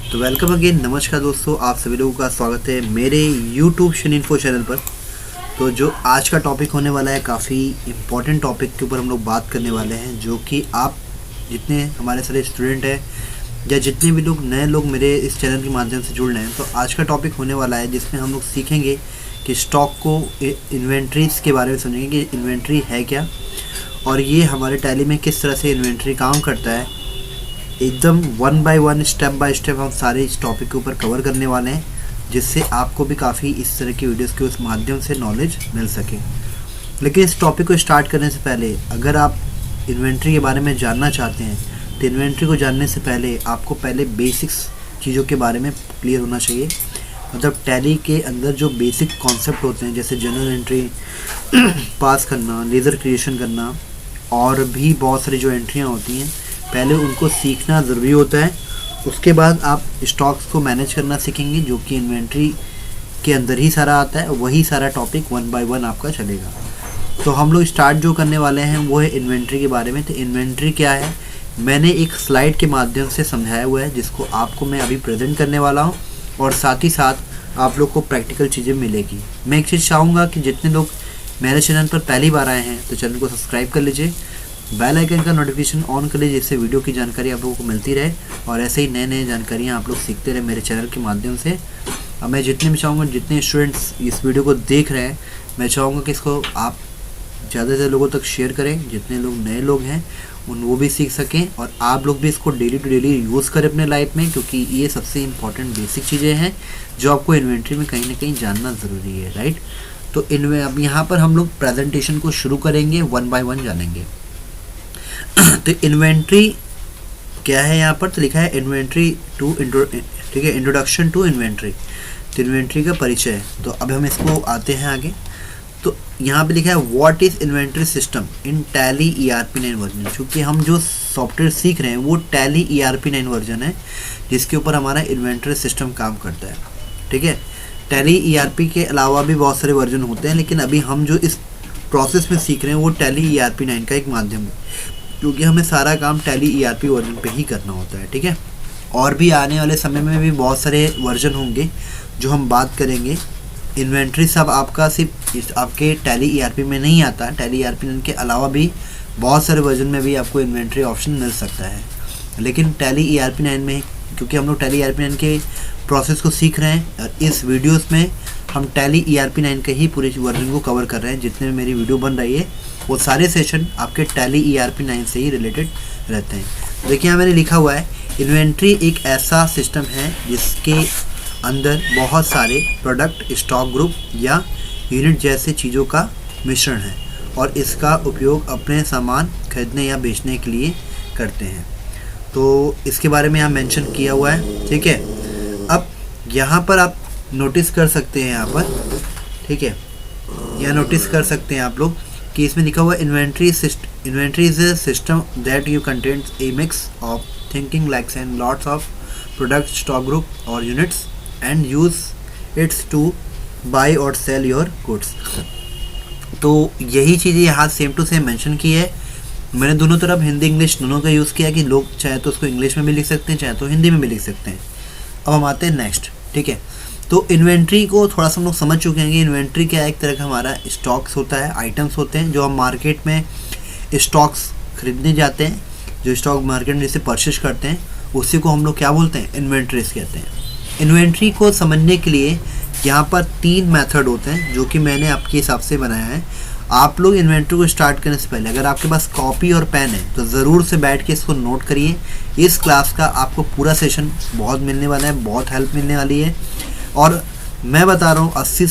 तो welcome again, नमस्कार दोस्तों, आप सभी लोगों का स्वागत है मेरे YouTube शनिन्फो चैनल पर। तो जो आज का टॉपिक होने वाला है, काफ़ी इम्पोर्टेंट टॉपिक के ऊपर हम लोग बात करने वाले हैं, जो कि आप जितने हमारे सारे स्टूडेंट हैं या जितने भी लोग नए लोग मेरे इस चैनल के माध्यम से जुड़ रहे हैं, तो आज का टॉपिक होने वाला है जिसमें हम लोग सीखेंगे कि स्टॉक को इन्वेंट्रीज़ के बारे में समझेंगे कि इन्वेंट्री है क्या और ये हमारे टैली में किस तरह से इन्वेंट्री काम करता है। एकदम one by one, step by step हम सारे इस टॉपिक के ऊपर कवर करने वाले हैं, जिससे आपको भी काफ़ी इस तरह की वीडियोस के उस माध्यम से नॉलेज मिल सके। लेकिन इस टॉपिक को स्टार्ट करने से पहले, अगर आप इन्वेंट्री के बारे में जानना चाहते हैं तो इन्वेंट्री को जानने से पहले आपको पहले बेसिक्स चीज़ों के बारे में क्लियर होना चाहिए। मतलब टैली के अंदर जो बेसिक कॉन्सेप्ट होते हैं, जैसे जनरल एंट्री पास करना, लेज़र क्रिएशन करना और भी बहुत सारी जो एंट्रियाँ होती हैं, पहले उनको सीखना ज़रूरी होता है। उसके बाद आप स्टॉक्स को मैनेज करना सीखेंगे, जो कि इन्वेंट्री के अंदर ही सारा आता है। वही सारा टॉपिक वन बाय वन आपका चलेगा। तो हम लोग स्टार्ट जो करने वाले हैं वो है इन्वेंट्री के बारे में। तो इन्वेंट्री क्या है, मैंने एक स्लाइड के माध्यम से समझाया हुआ है, जिसको आपको मैं अभी प्रेजेंट करने वाला हूँ और साथ ही साथ आप लोग को प्रैक्टिकल चीज़ें मिलेगी। मैं एक चीज़ चाहूँगा कि जितने लोग मेरे चैनल पर पहली बार आए हैं तो चैनल को सब्सक्राइब कर लीजिए, बेल आइकन का नोटिफिकेशन ऑन कर लीजिए, जिससे वीडियो की जानकारी आप लोगों को मिलती रहे और ऐसे ही नए नए जानकारियाँ आप लोग सीखते रहे मेरे चैनल के माध्यम से। अब मैं जितने भी चाहूँगा, जितने स्टूडेंट्स इस वीडियो को देख रहे हैं, मैं चाहूँगा कि इसको आप ज़्यादा से ज़्यादा लोगों तक शेयर करें, जितने लोग नए लोग हैं वो भी सीख सकें और आप लोग भी इसको डेली टू डेली यूज़ करें अपने लाइफ में, क्योंकि ये सबसे इम्पॉर्टेंट बेसिक चीज़ें हैं जो आपको इन्वेंट्री में कहीं ना कहीं जानना ज़रूरी है, राइट। तो अब यहाँ पर हम लोग प्रेजेंटेशन को शुरू करेंगे, वन बाय वन जानेंगे। तो इन्वेंट्री क्या है, यहाँ पर तो लिखा है इन्वेंट्री टू ठीक है, इंट्रोडक्शन टू इन्वेंट्री। तो इन्वेंट्री का परिचय। तो अब हम इसको आते हैं आगे। तो यहाँ पे लिखा है what is inventory system in tally ERP 9 version. क्योंकि हम जो सॉफ्टवेयर सीख रहे हैं वो टैली ERP 9 वर्जन है, जिसके ऊपर हमारा इन्वेंट्री सिस्टम काम करता है, ठीक है। टैली ERP के अलावा भी बहुत सारे वर्जन होते हैं, लेकिन अभी हम जो इस प्रोसेस में सीख रहे हैं वो टैली ERP 9 का एक माध्यम है, क्योंकि हमें सारा काम टैली ERP वर्जन पे ही करना होता है, ठीक है। और भी आने वाले समय में भी बहुत सारे वर्जन होंगे जो हम बात करेंगे। इन्वेंट्री सब आपका सिर्फ आपके टैली ERP में नहीं आता, टैली ERP 9 के अलावा भी बहुत सारे वर्जन में भी आपको इन्वेंट्री ऑप्शन मिल सकता है। लेकिन टैली ERP 9 में, क्योंकि हम लोग टैली ERP 9 के प्रोसेस को सीख रहे हैं और इस वीडियोस में हम टैली ERP 9 के ही पूरे वर्जन को कवर कर रहे हैं। जितने मेरी वीडियो बन रही है वो सारे सेशन आपके टैली ERP 9 से ही रिलेटेड रहते हैं। देखिए यहाँ मैंने लिखा हुआ है, इन्वेंट्री एक ऐसा सिस्टम है जिसके अंदर बहुत सारे प्रोडक्ट, स्टॉक ग्रुप या यूनिट जैसे चीज़ों का मिश्रण है और इसका उपयोग अपने सामान खरीदने या बेचने के लिए करते हैं। तो इसके बारे में यहाँ मेंशन किया हुआ है, ठीक है। अब यहाँ पर आप नोटिस कर सकते हैं, यहाँ पर, ठीक है, यहाँ नोटिस कर सकते हैं आप लोग कि इसमें लिखा हुआ है inventory is a system that you contains a mix of thinking likes and lots of product, stock group और units and use its to buy और सेल योर गुड्स। तो यही चीज़ें यहाँ सेम टू सेम मेंशन की है। मैंने दोनों तरफ हिंदी इंग्लिश दोनों का यूज़ किया कि लोग चाहे तो उसको इंग्लिश में भी लिख सकते हैं, चाहे तो हिंदी में भी लिख सकते हैं। अब हम आते हैं नेक्स्ट, ठीक है। तो इन्वेंट्री को थोड़ा सा हम लोग समझ चुके हैं कि इन्वेंट्री क्या है। एक तरह का हमारा स्टॉक्स होता है, आइटम्स होते हैं जो हम मार्केट में स्टॉक्स खरीदने जाते हैं, जो स्टॉक मार्केट में जिसे परचेज करते हैं, उसी को हम लोग क्या बोलते हैं, इन्वेंट्रीज कहते हैं। इन्वेंट्री को समझने के लिए यहाँ पर 3 मेथड होते हैं जो कि मैंने आपके हिसाब से बनाया है। आप लोग इन्वेंट्री को स्टार्ट करने से पहले अगर आपके पास कॉपी और पेन है तो ज़रूर से बैठ के इसको नोट करिए। इस क्लास का आपको पूरा सेशन बहुत मिलने वाला है, बहुत हेल्प मिलने वाली है और मैं बता रहा हूँ 80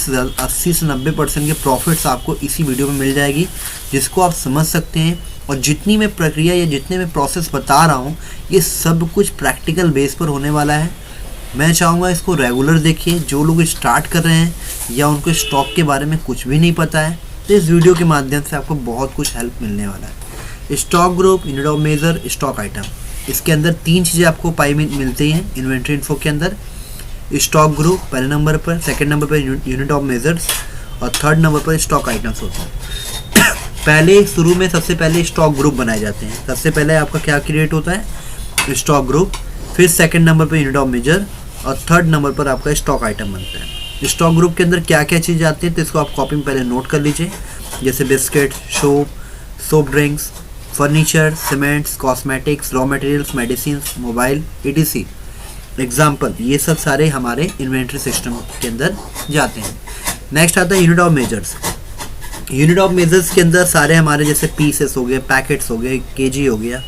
से 90% के प्रॉफिट्स आपको इसी वीडियो में मिल जाएगी, जिसको आप समझ सकते हैं। और जितनी मैं प्रक्रिया या जितने मैं प्रोसेस बता रहा हूँ, ये सब कुछ प्रैक्टिकल बेस पर होने वाला है। मैं चाहूँगा इसको रेगुलर देखिए। जो लोग स्टार्ट कर रहे हैं या उनको स्टॉक के बारे में कुछ भी नहीं पता है, तो इस वीडियो के माध्यम से आपको बहुत कुछ हेल्प मिलने वाला है। Stock group, unit of measure, stock item, इसके अंदर 3 चीज़ें आपको पाई मिलती हैं इन्वेंट्री इन्फो के अंदर। स्टॉक ग्रुप पहले नंबर पर, सेकंड नंबर पर यूनिट ऑफ मेजर्स और थर्ड नंबर पर स्टॉक आइटम्स होते हैं। पहले शुरू में सबसे पहले स्टॉक ग्रुप बनाए जाते हैं। सबसे पहले आपका क्या क्रिएट होता है, स्टॉक ग्रुप। फिर सेकंड नंबर पर यूनिट ऑफ मेजर और थर्ड नंबर पर आपका स्टॉक आइटम बनता है। स्टॉक ग्रुप के अंदर क्या क्या चीज़ आती है तो इसको आप कॉपी में पहले नोट कर लीजिए, जैसे biscuit, soap drinks, furniture, cements, cosmetics, raw materials, medicine, mobile, etc। Example, ये सब सारे हमारे इन्वेंट्री सिस्टम के अंदर जाते हैं। नेक्स्ट आता है unit of measures. Unit of measures के अंदर सारे हमारे जैसे पीसेस हो गए, पैकेट्स हो गए, केजी हो गया,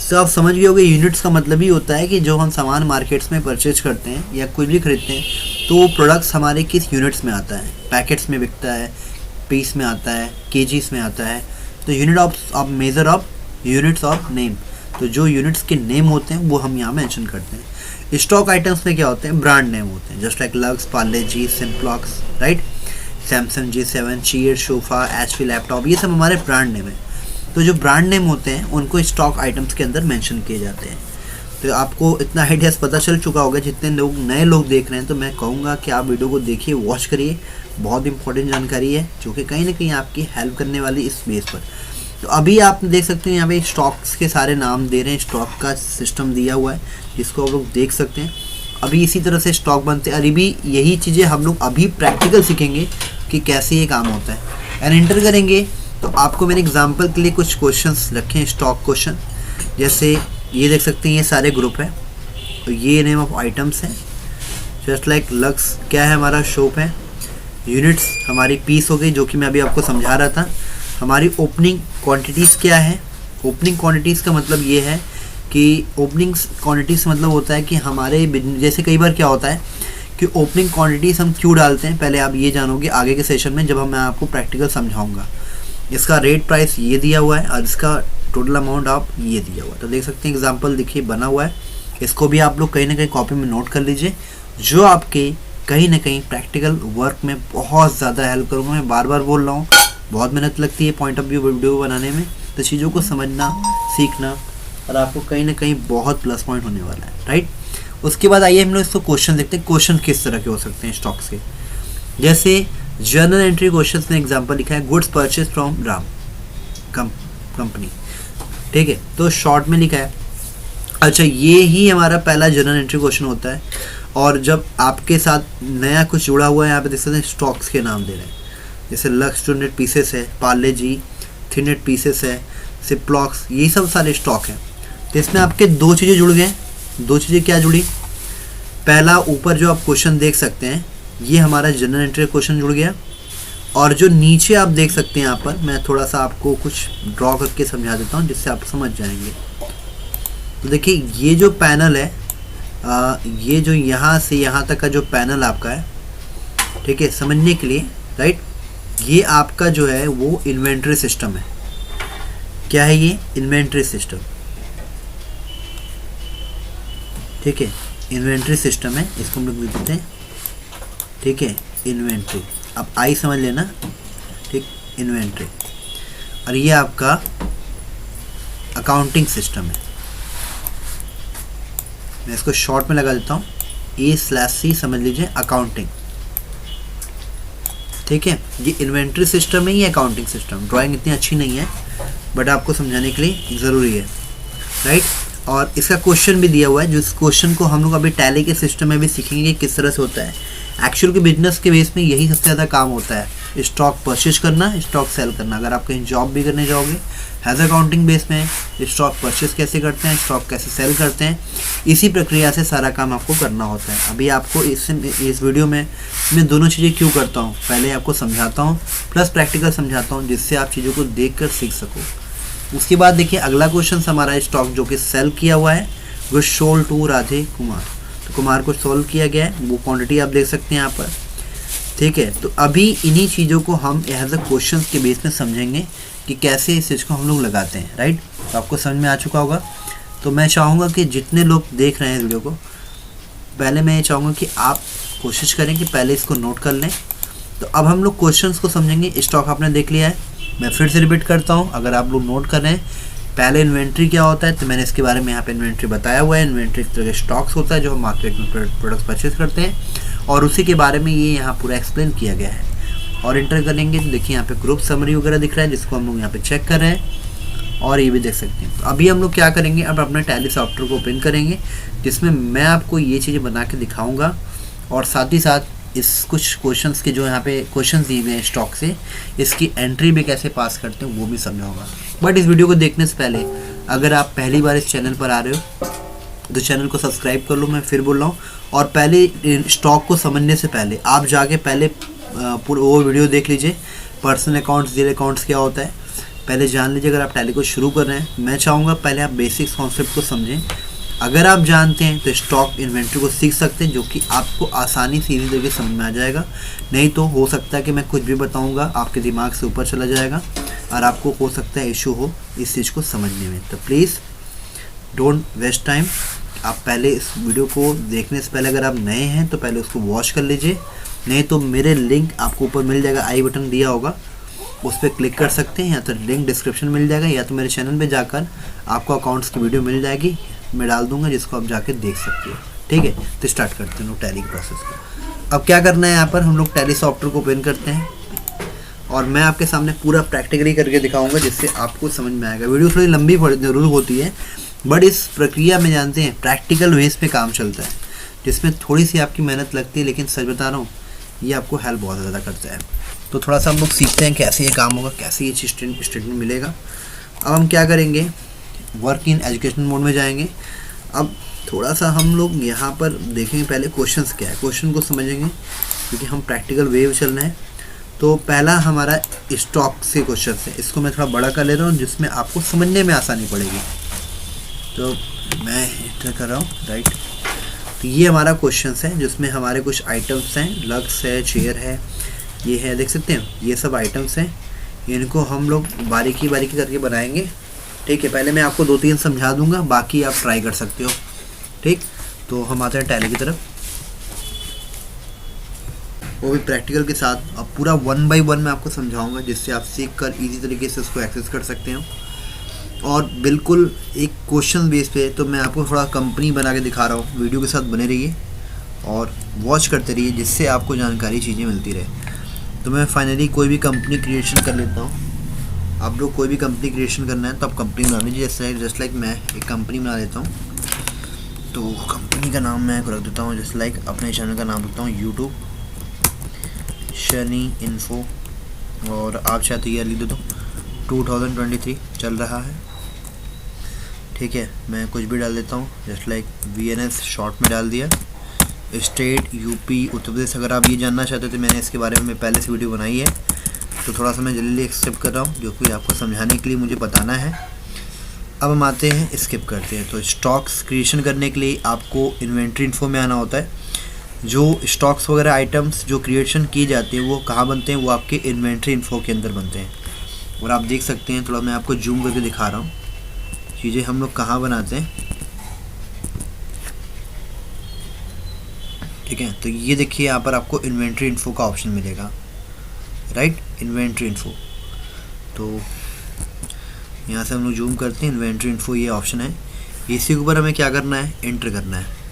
सब आप समझ गए होंगे। यूनिट्स का मतलब ही होता है कि जो हम सामान मार्केट्स में परचेज करते हैं या कुछ भी खरीदते हैं तो वो प्रोडक्ट्स हमारे किस यूनिट्स में आता है, पैकेट्स में बिकता है, पीस में आता है, केजीस में आता है। तो unit of measure of units of name, तो जो यूनिट्स के नेम होते हैं वो हम यहाँ मेंशन करते हैं। स्टॉक आइटम्स में क्या होते हैं, ब्रांड नेम होते हैं, just like Lux, Parle G, सिम्प्लॉक्स, right, Samsung J7, chair, sofa, HP laptop, ये सब हमारे ब्रांड नेम है। तो जो ब्रांड नेम होते हैं उनको स्टॉक आइटम्स के अंदर मेंशन किए जाते हैं। तो आपको इतना आइडियाज़ पता चल चुका होगा। जितने लोग नए लोग देख रहे हैं तो मैं कहूँगा कि आप वीडियो को देखिए, वॉच करिए, बहुत इंपॉर्टेंट जानकारी है जो कि कहीं ना कहीं आपकी हेल्प करने वाली इस बेस पर। तो अभी आप देख सकते हैं यहाँ पे स्टॉक्स के सारे नाम दे रहे हैं, स्टॉक का सिस्टम दिया हुआ है जिसको आप लोग देख सकते हैं। अभी इसी तरह से स्टॉक बनते हैं। अभी यही चीज़ें हम लोग अभी प्रैक्टिकल सीखेंगे कि कैसे ये काम होता है। एंड एंटर करेंगे तो आपको मैंने एग्जांपल के लिए कुछ क्वेश्चंस रखे हैं, स्टॉक क्वेश्चन। जैसे ये देख सकते हैं, ये सारे ग्रुप है, तो ये नेम ऑफ आइटम्स हैं, जस्ट लाइक लक्स क्या है हमारा, शॉप है, यूनिट्स हमारी पीस हो गई जो कि मैं अभी आपको समझा रहा था। हमारी ओपनिंग क्वांटिटीज़ क्या है, ओपनिंग क्वांटिटीज़ का मतलब ये है कि ओपनिंग क्वांटिटीज़ मतलब होता है कि हमारे जैसे कई बार क्या होता है कि ओपनिंग क्वांटिटीज़ हम क्यों डालते हैं, पहले आप ये जानोगे आगे के सेशन में जब मैं आपको प्रैक्टिकल समझाऊंगा। इसका रेट प्राइस ये दिया हुआ है और इसका टोटल अमाउंट आप ये दिया हुआ है। तो देख सकते हैं एग्जांपल देखिए बना हुआ है, इसको भी आप लोग कहीं ना कहीं कॉपी में नोट कर लीजिए, जो आपके कहीं ना कहीं प्रैक्टिकल वर्क में बहुत ज़्यादा हेल्प करूँगा। मैं बार बार बोल रहा हूँ, बहुत मेहनत लगती है पॉइंट ऑफ व्यू वीडियो बनाने में, तो चीज़ों को समझना, सीखना और आपको कहीं ना कहीं बहुत प्लस पॉइंट होने वाला है, राइट। उसके बाद आइए हम लोग इसको क्वेश्चन देखते हैं। क्वेश्चन किस तरह के हो सकते हैं स्टॉक्स के, जैसे जर्नल एंट्री क्वेश्चन में एग्जांपल लिखा है, goods purchase from Ram company, ठीक है, तो शॉर्ट में लिखा है। अच्छा, ये ही हमारा पहला जर्नल एंट्री क्वेश्चन होता है। और जब आपके साथ नया कुछ जुड़ा हुआ है, यहाँ पे देख सकते हैं स्टॉक्स के नाम दे रहे हैं, जैसे लक्स 200 पीसेस है, पार्ले जी 300 पीसेस है, सिप्लॉक्स, ये सब सारे स्टॉक हैं। तो इसमें आपके दो चीज़ें जुड़ गए। दो चीज़ें क्या जुड़ी, पहला ऊपर जो आप क्वेश्चन देख सकते हैं ये हमारा जनरल एंट्री क्वेश्चन जुड़ गया, और जो नीचे आप देख सकते हैं यहाँ पर मैं थोड़ा सा आपको कुछ ड्रॉ करके समझा देता हूँ जिससे आप समझ जाएंगे। तो देखिए ये जो पैनल है, ये जो यहाँ से यहाँ तक का जो पैनल आपका है, ठीक है, समझने के लिए, राइट, ये आपका जो है वो इन्वेंट्री सिस्टम है। क्या है ये, इन्वेंट्री सिस्टम, ठीक है, इन्वेंट्री सिस्टम है, इसको हम लोग लिख देते हैं, ठीक है, इन्वेंट्री, अब आई समझ लेना, ठीक, इन्वेंट्री। और ये आपका अकाउंटिंग सिस्टम है, मैं इसको शॉर्ट में लगा देता हूँ, A/C समझ लीजिए, अकाउंटिंग, ठीक है। ये इन्वेंट्री सिस्टम है, ये अकाउंटिंग सिस्टम। ड्राइंग इतनी अच्छी नहीं है बट आपको समझाने के लिए ज़रूरी है, राइट। और इसका क्वेश्चन भी दिया हुआ है, जिस क्वेश्चन को हम लोग अभी टैली के सिस्टम में भी सीखेंगे किस तरह से होता है। एक्चुअल के बिजनेस के बेस में यही सबसे ज़्यादा काम होता है, स्टॉक परचेज करना, स्टॉक सेल करना। अगर आप कहीं जॉब भी करने जाओगे हैज़ अकाउंटिंग बेस में, स्टॉक परचेज कैसे करते हैं, स्टॉक कैसे सेल करते हैं, इसी प्रक्रिया से सारा काम आपको करना होता है। अभी आपको इस वीडियो में मैं दोनों चीज़ें क्यों करता हूँ, पहले आपको समझाता हूँ प्लस प्रैक्टिकल समझाता हूँ, जिससे आप चीज़ों को देख कर सीख सको। उसके बाद देखिए अगला क्वेश्चन हमारा स्टॉक जो कि सेल किया हुआ है, वो सोल्ड टू राधे कुमार, तो कुमार को सोल्व किया गया है, वो क्वांटिटी आप देख सकते हैं यहाँ पर, ठीक है। तो अभी इन्हीं चीज़ों को हम एज अ क्वेश्चन के बेस में समझेंगे कि कैसे इस चीज़ को हम लोग लगाते हैं, राइट। तो आपको समझ में आ चुका होगा। तो मैं चाहूँगा कि जितने लोग देख रहे हैं इस वीडियो को, पहले मैं ये चाहूँगा कि आप कोशिश करें कि पहले इसको नोट कर लें। तो अब हम लोग क्वेश्चंस को समझेंगे। स्टॉक आपने देख लिया है, मैं फिर से रिपीट करता हूँ, अगर आप लोग नोट कर रहे हैं। पहले इन्वेंट्री क्या होता है, तो मैंने इसके बारे में यहाँ पे इन्वेंट्री बताया हुआ है। इन्वेंट्री एक तरह के स्टॉक्स होता है जो हम मार्केट में प्रोडक्ट्स परचेज करते हैं, और उसी के बारे में ये यहाँ पूरा एक्सप्लेन किया गया है। और इंटर करेंगे तो देखिए यहाँ पे ग्रुप समरी वगैरह दिख रहा है, जिसको हम लोग यहाँ पे चेक कर रहे हैं। और ये भी देख सकते हैं। तो अभी हम लोग क्या करेंगे, अब अपना टैली सॉफ्टवेयर को ओपन करेंगे जिसमें मैं आपको ये चीज़ें बना के दिखाऊंगा और साथ ही साथ इस कुछ क्वेश्चंस के जो यहाँ पे क्वेश्चंस दिए गए हैं स्टॉक से, इसकी एंट्री भी कैसे पास करते हैं वो भी समझाऊंगा। बट इस वीडियो को देखने से पहले अगर आप पहली बार इस चैनल पर आ रहे हो तो चैनल को सब्सक्राइब कर लो, मैं फिर बोल रहा हूँ। और पहले स्टॉक को समझने से पहले आप जाके पहले पूरा वो वीडियो देख लीजिए, पर्सनल अकाउंट्स डील अकाउंट्स क्या होता है पहले जान लीजिए। अगर आप टैली को शुरू कर रहे हैं, मैं चाहूँगा पहले आप बेसिक्स कॉन्सेप्ट को समझें। अगर आप जानते हैं तो स्टॉक इन्वेंट्री को सीख सकते हैं, जो कि आपको आसानी से इजी तरीके समझ में आ जाएगा। नहीं तो हो सकता है कि मैं कुछ भी बताऊँगा आपके दिमाग से ऊपर चला जाएगा और आपको हो सकता है इशू हो इस चीज़ को समझने में। तो प्लीज़ डोंट वेस्ट टाइम। आप पहले इस वीडियो को देखने से पहले अगर आप नए हैं तो पहले उसको वॉच कर लीजिए, नहीं तो मेरे लिंक आपको ऊपर मिल जाएगा, आई बटन दिया होगा उस पर क्लिक कर सकते हैं, या तो लिंक डिस्क्रिप्शन मिल जाएगा, या तो मेरे चैनल पे जाकर आपको अकाउंट्स की वीडियो मिल जाएगी, मैं डाल दूंगा जिसको आप जाके देख सकते हो। ठीक है, तो स्टार्ट करते हैं लोग टैली की प्रोसेस को। अब क्या करना है, यहाँ पर हम लोग टैली सॉफ्टवेयर को ओपन करते हैं और मैं आपके सामने पूरा प्रैक्टिकली करके दिखाऊंगा जिससे आपको समझ में आएगा। वीडियो थोड़ी लंबी जरूर होती है बट इस प्रक्रिया में जानते हैं प्रैक्टिकल वेज पे काम चलता है, जिसमें थोड़ी सी आपकी मेहनत लगती है, लेकिन सच बता रहा हूँ ये आपको हेल्प बहुत ज़्यादा करता है। तो थोड़ा सा हम लोग सीखते हैं कैसे ये काम होगा, कैसे ये चीज़ स्टेटमेंट मिलेगा। अब हम क्या करेंगे, वर्क इन एजुकेशन मोड में जाएंगे। अब थोड़ा सा हम लोग यहाँ पर देखेंगे पहले क्वेश्चंस क्या है, क्वेश्चन को समझेंगे क्योंकि हम प्रैक्टिकल वे में चल रहे हैं। तो पहला हमारा स्टॉक से क्वेश्चन है, इसको मैं थोड़ा बड़ा कर ले रहा हूँ जिसमें आपको समझने में आसानी पड़ेगी। तो मैं एंटर कर रहा हूँ, राइट। तो ये हमारा क्वेश्चन है जिसमें हमारे कुछ आइटम्स हैं, लक्स है, चेयर है, ये है, देख सकते हैं ये सब आइटम्स हैं। इनको हम लोग बारीकी बारीकी करके बनाएंगे। ठीक है, पहले मैं आपको 2-3 समझा दूंगा, बाकी आप ट्राई कर सकते हो। ठीक, तो हम आते हैं टैली की तरफ, वो भी प्रैक्टिकल के साथ। अब पूरा 1 बाय 1 मैं आपको समझाऊंगा जिससे आप सीख कर ईजी तरीके से उसको एक्सेस कर सकते हो। और बिल्कुल एक क्वेश्चन बेस पे तो मैं आपको थोड़ा कंपनी बना के दिखा रहा हूँ। वीडियो के साथ बने रहिए और वॉच करते रहिए जिससे आपको जानकारी चीज़ें मिलती रहे। तो मैं फाइनली कोई भी कंपनी क्रिएशन कर लेता हूँ। आप लोग कोई भी कंपनी क्रिएशन करना है तो आप कंपनी बना लीजिए। जस्ट लाइक मैं एक कंपनी बना लेता हूँ। तो कंपनी का नाम मैं रख देता हूँ, जस्ट लाइक अपने चैनल का नाम रखता हूँ यूट्यूब शनि इन्फो, और आप चाहे तो ये लिख दे दो 2023 चल रहा है। ठीक है, मैं कुछ भी डाल देता हूँ, जस्ट लाइक VNS शॉर्ट में डाल दिया। State UP Uttar Pradesh. अगर आप ये जानना चाहते थे, मैंने इसके बारे में पहले से वीडियो बनाई है, तो थोड़ा सा मैं जल्दी एक्सेप्ट कर रहा हूँ जो कि आपको समझाने के लिए मुझे बताना है। अब हम आते हैं, स्किप करते हैं। तो स्टॉक्स क्रिएशन करने के लिए आपको इन्वेंट्री इन्फो में आना होता है। जो स्टॉक्स वगैरह आइटम्स जो क्रिएशन किए जाते हैं वो कहाँ बनते हैं, वो आपके इन्वेंट्री इन्फो के अंदर बनते हैं। और आप देख सकते हैं, थोड़ा मैं आपको जूम करके दिखा रहा हूँ चीज़ें हम लोग कहाँ बनाते हैं। ठीक है, तो ये देखिए यहाँ पर आपको इन्वेंट्री इन्फो का ऑप्शन मिलेगा, राइट, इन्वेंट्री इन्फो। तो यहाँ से हम लोग जूम करते हैं, इन्वेंट्री इन्फो ये ऑप्शन है। इसी के ऊपर हमें क्या करना है, एंटर करना है।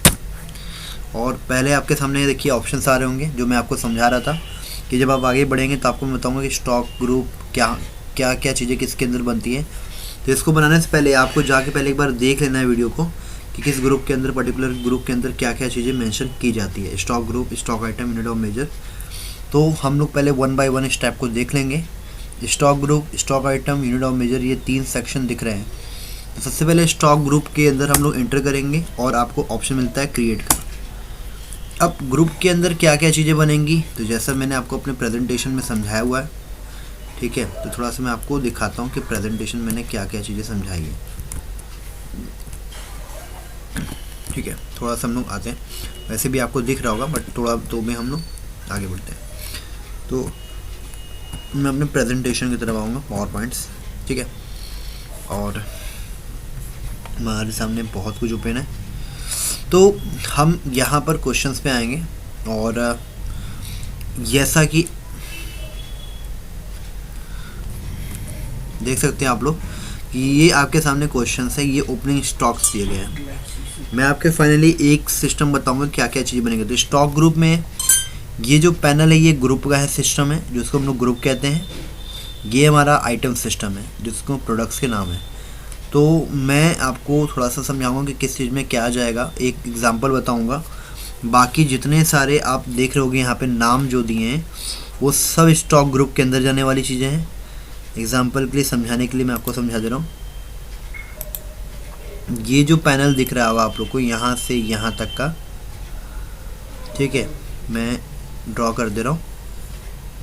और पहले आपके सामने देखिए ऑप्शंस आ रहे होंगे जो मैं आपको समझा रहा था कि जब आप आगे बढ़ेंगे तो आपको मैं बताऊँगा कि स्टॉक ग्रुप क्या क्या क्या चीज़ें किसके अंदर बनती हैं। तो इसको बनाने से पहले आपको जाके पहले एक बार देख लेना है वीडियो को कि किस ग्रुप के अंदर, पर्टिकुलर ग्रुप के अंदर क्या क्या चीज़ें मेंशन की जाती है। Stock group, stock item, unit of measure. तो हम लोग पहले 1 बाय 1 स्टेप को देख लेंगे। Stock group, stock item, unit of measure, ये 3 सेक्शन दिख रहे हैं। तो सबसे पहले स्टॉक ग्रुप के अंदर हम लोग एंटर करेंगे और आपको ऑप्शन मिलता है क्रिएट का। अब ग्रुप के अंदर क्या क्या चीज़ें बनेंगी, तो जैसा मैंने आपको अपने प्रेजेंटेशन में समझाया हुआ है। ठीक है, तो थोड़ा सा मैं आपको दिखाता हूँ कि प्रेजेंटेशन मैंने क्या क्या चीज़ें समझाई है। ठीक है, थोड़ा सा हम लोग आते हैं, वैसे भी आपको दिख रहा होगा बट थोड़ा तो में हम लोग आगे बढ़ते हैं। तो मैं अपने प्रेजेंटेशन की तरफ आऊँगा, पावर पॉइंट्स। ठीक है, और हमारे सामने बहुत कुछ ओपन है। तो हम यहाँ पर क्वेश्चंस पे आएंगे और जैसा कि देख सकते हैं आप लोग, ये आपके सामने क्वेश्चंस है, ये ओपनिंग स्टॉक्स दिए गए हैं। मैं आपके फाइनली एक सिस्टम बताऊंगा क्या क्या चीज़ बनेगी। तो स्टॉक ग्रुप में ये जो पैनल है ये ग्रुप का है, सिस्टम है जिसको हम लोग ग्रुप कहते हैं। ये हमारा आइटम सिस्टम है जिसको प्रोडक्ट्स के नाम है। तो मैं आपको थोड़ा सा समझाऊंगा कि किस चीज़ में क्या जाएगा, एक एग्जांपल बताऊंगा। बाकी जितने सारे आप देख रहे होगे यहाँ पे नाम जो दिए हैं वो सब स्टॉक ग्रुप के अंदर जाने वाली चीज़ें हैं। एग्जांपल के लिए समझाने के लिए मैं आपको समझा दे रहा हूँ। ये जो पैनल दिख रहा होगा आप लोग को यहाँ से यहाँ तक का, ठीक है, मैं ड्रॉ कर दे रहा हूँ।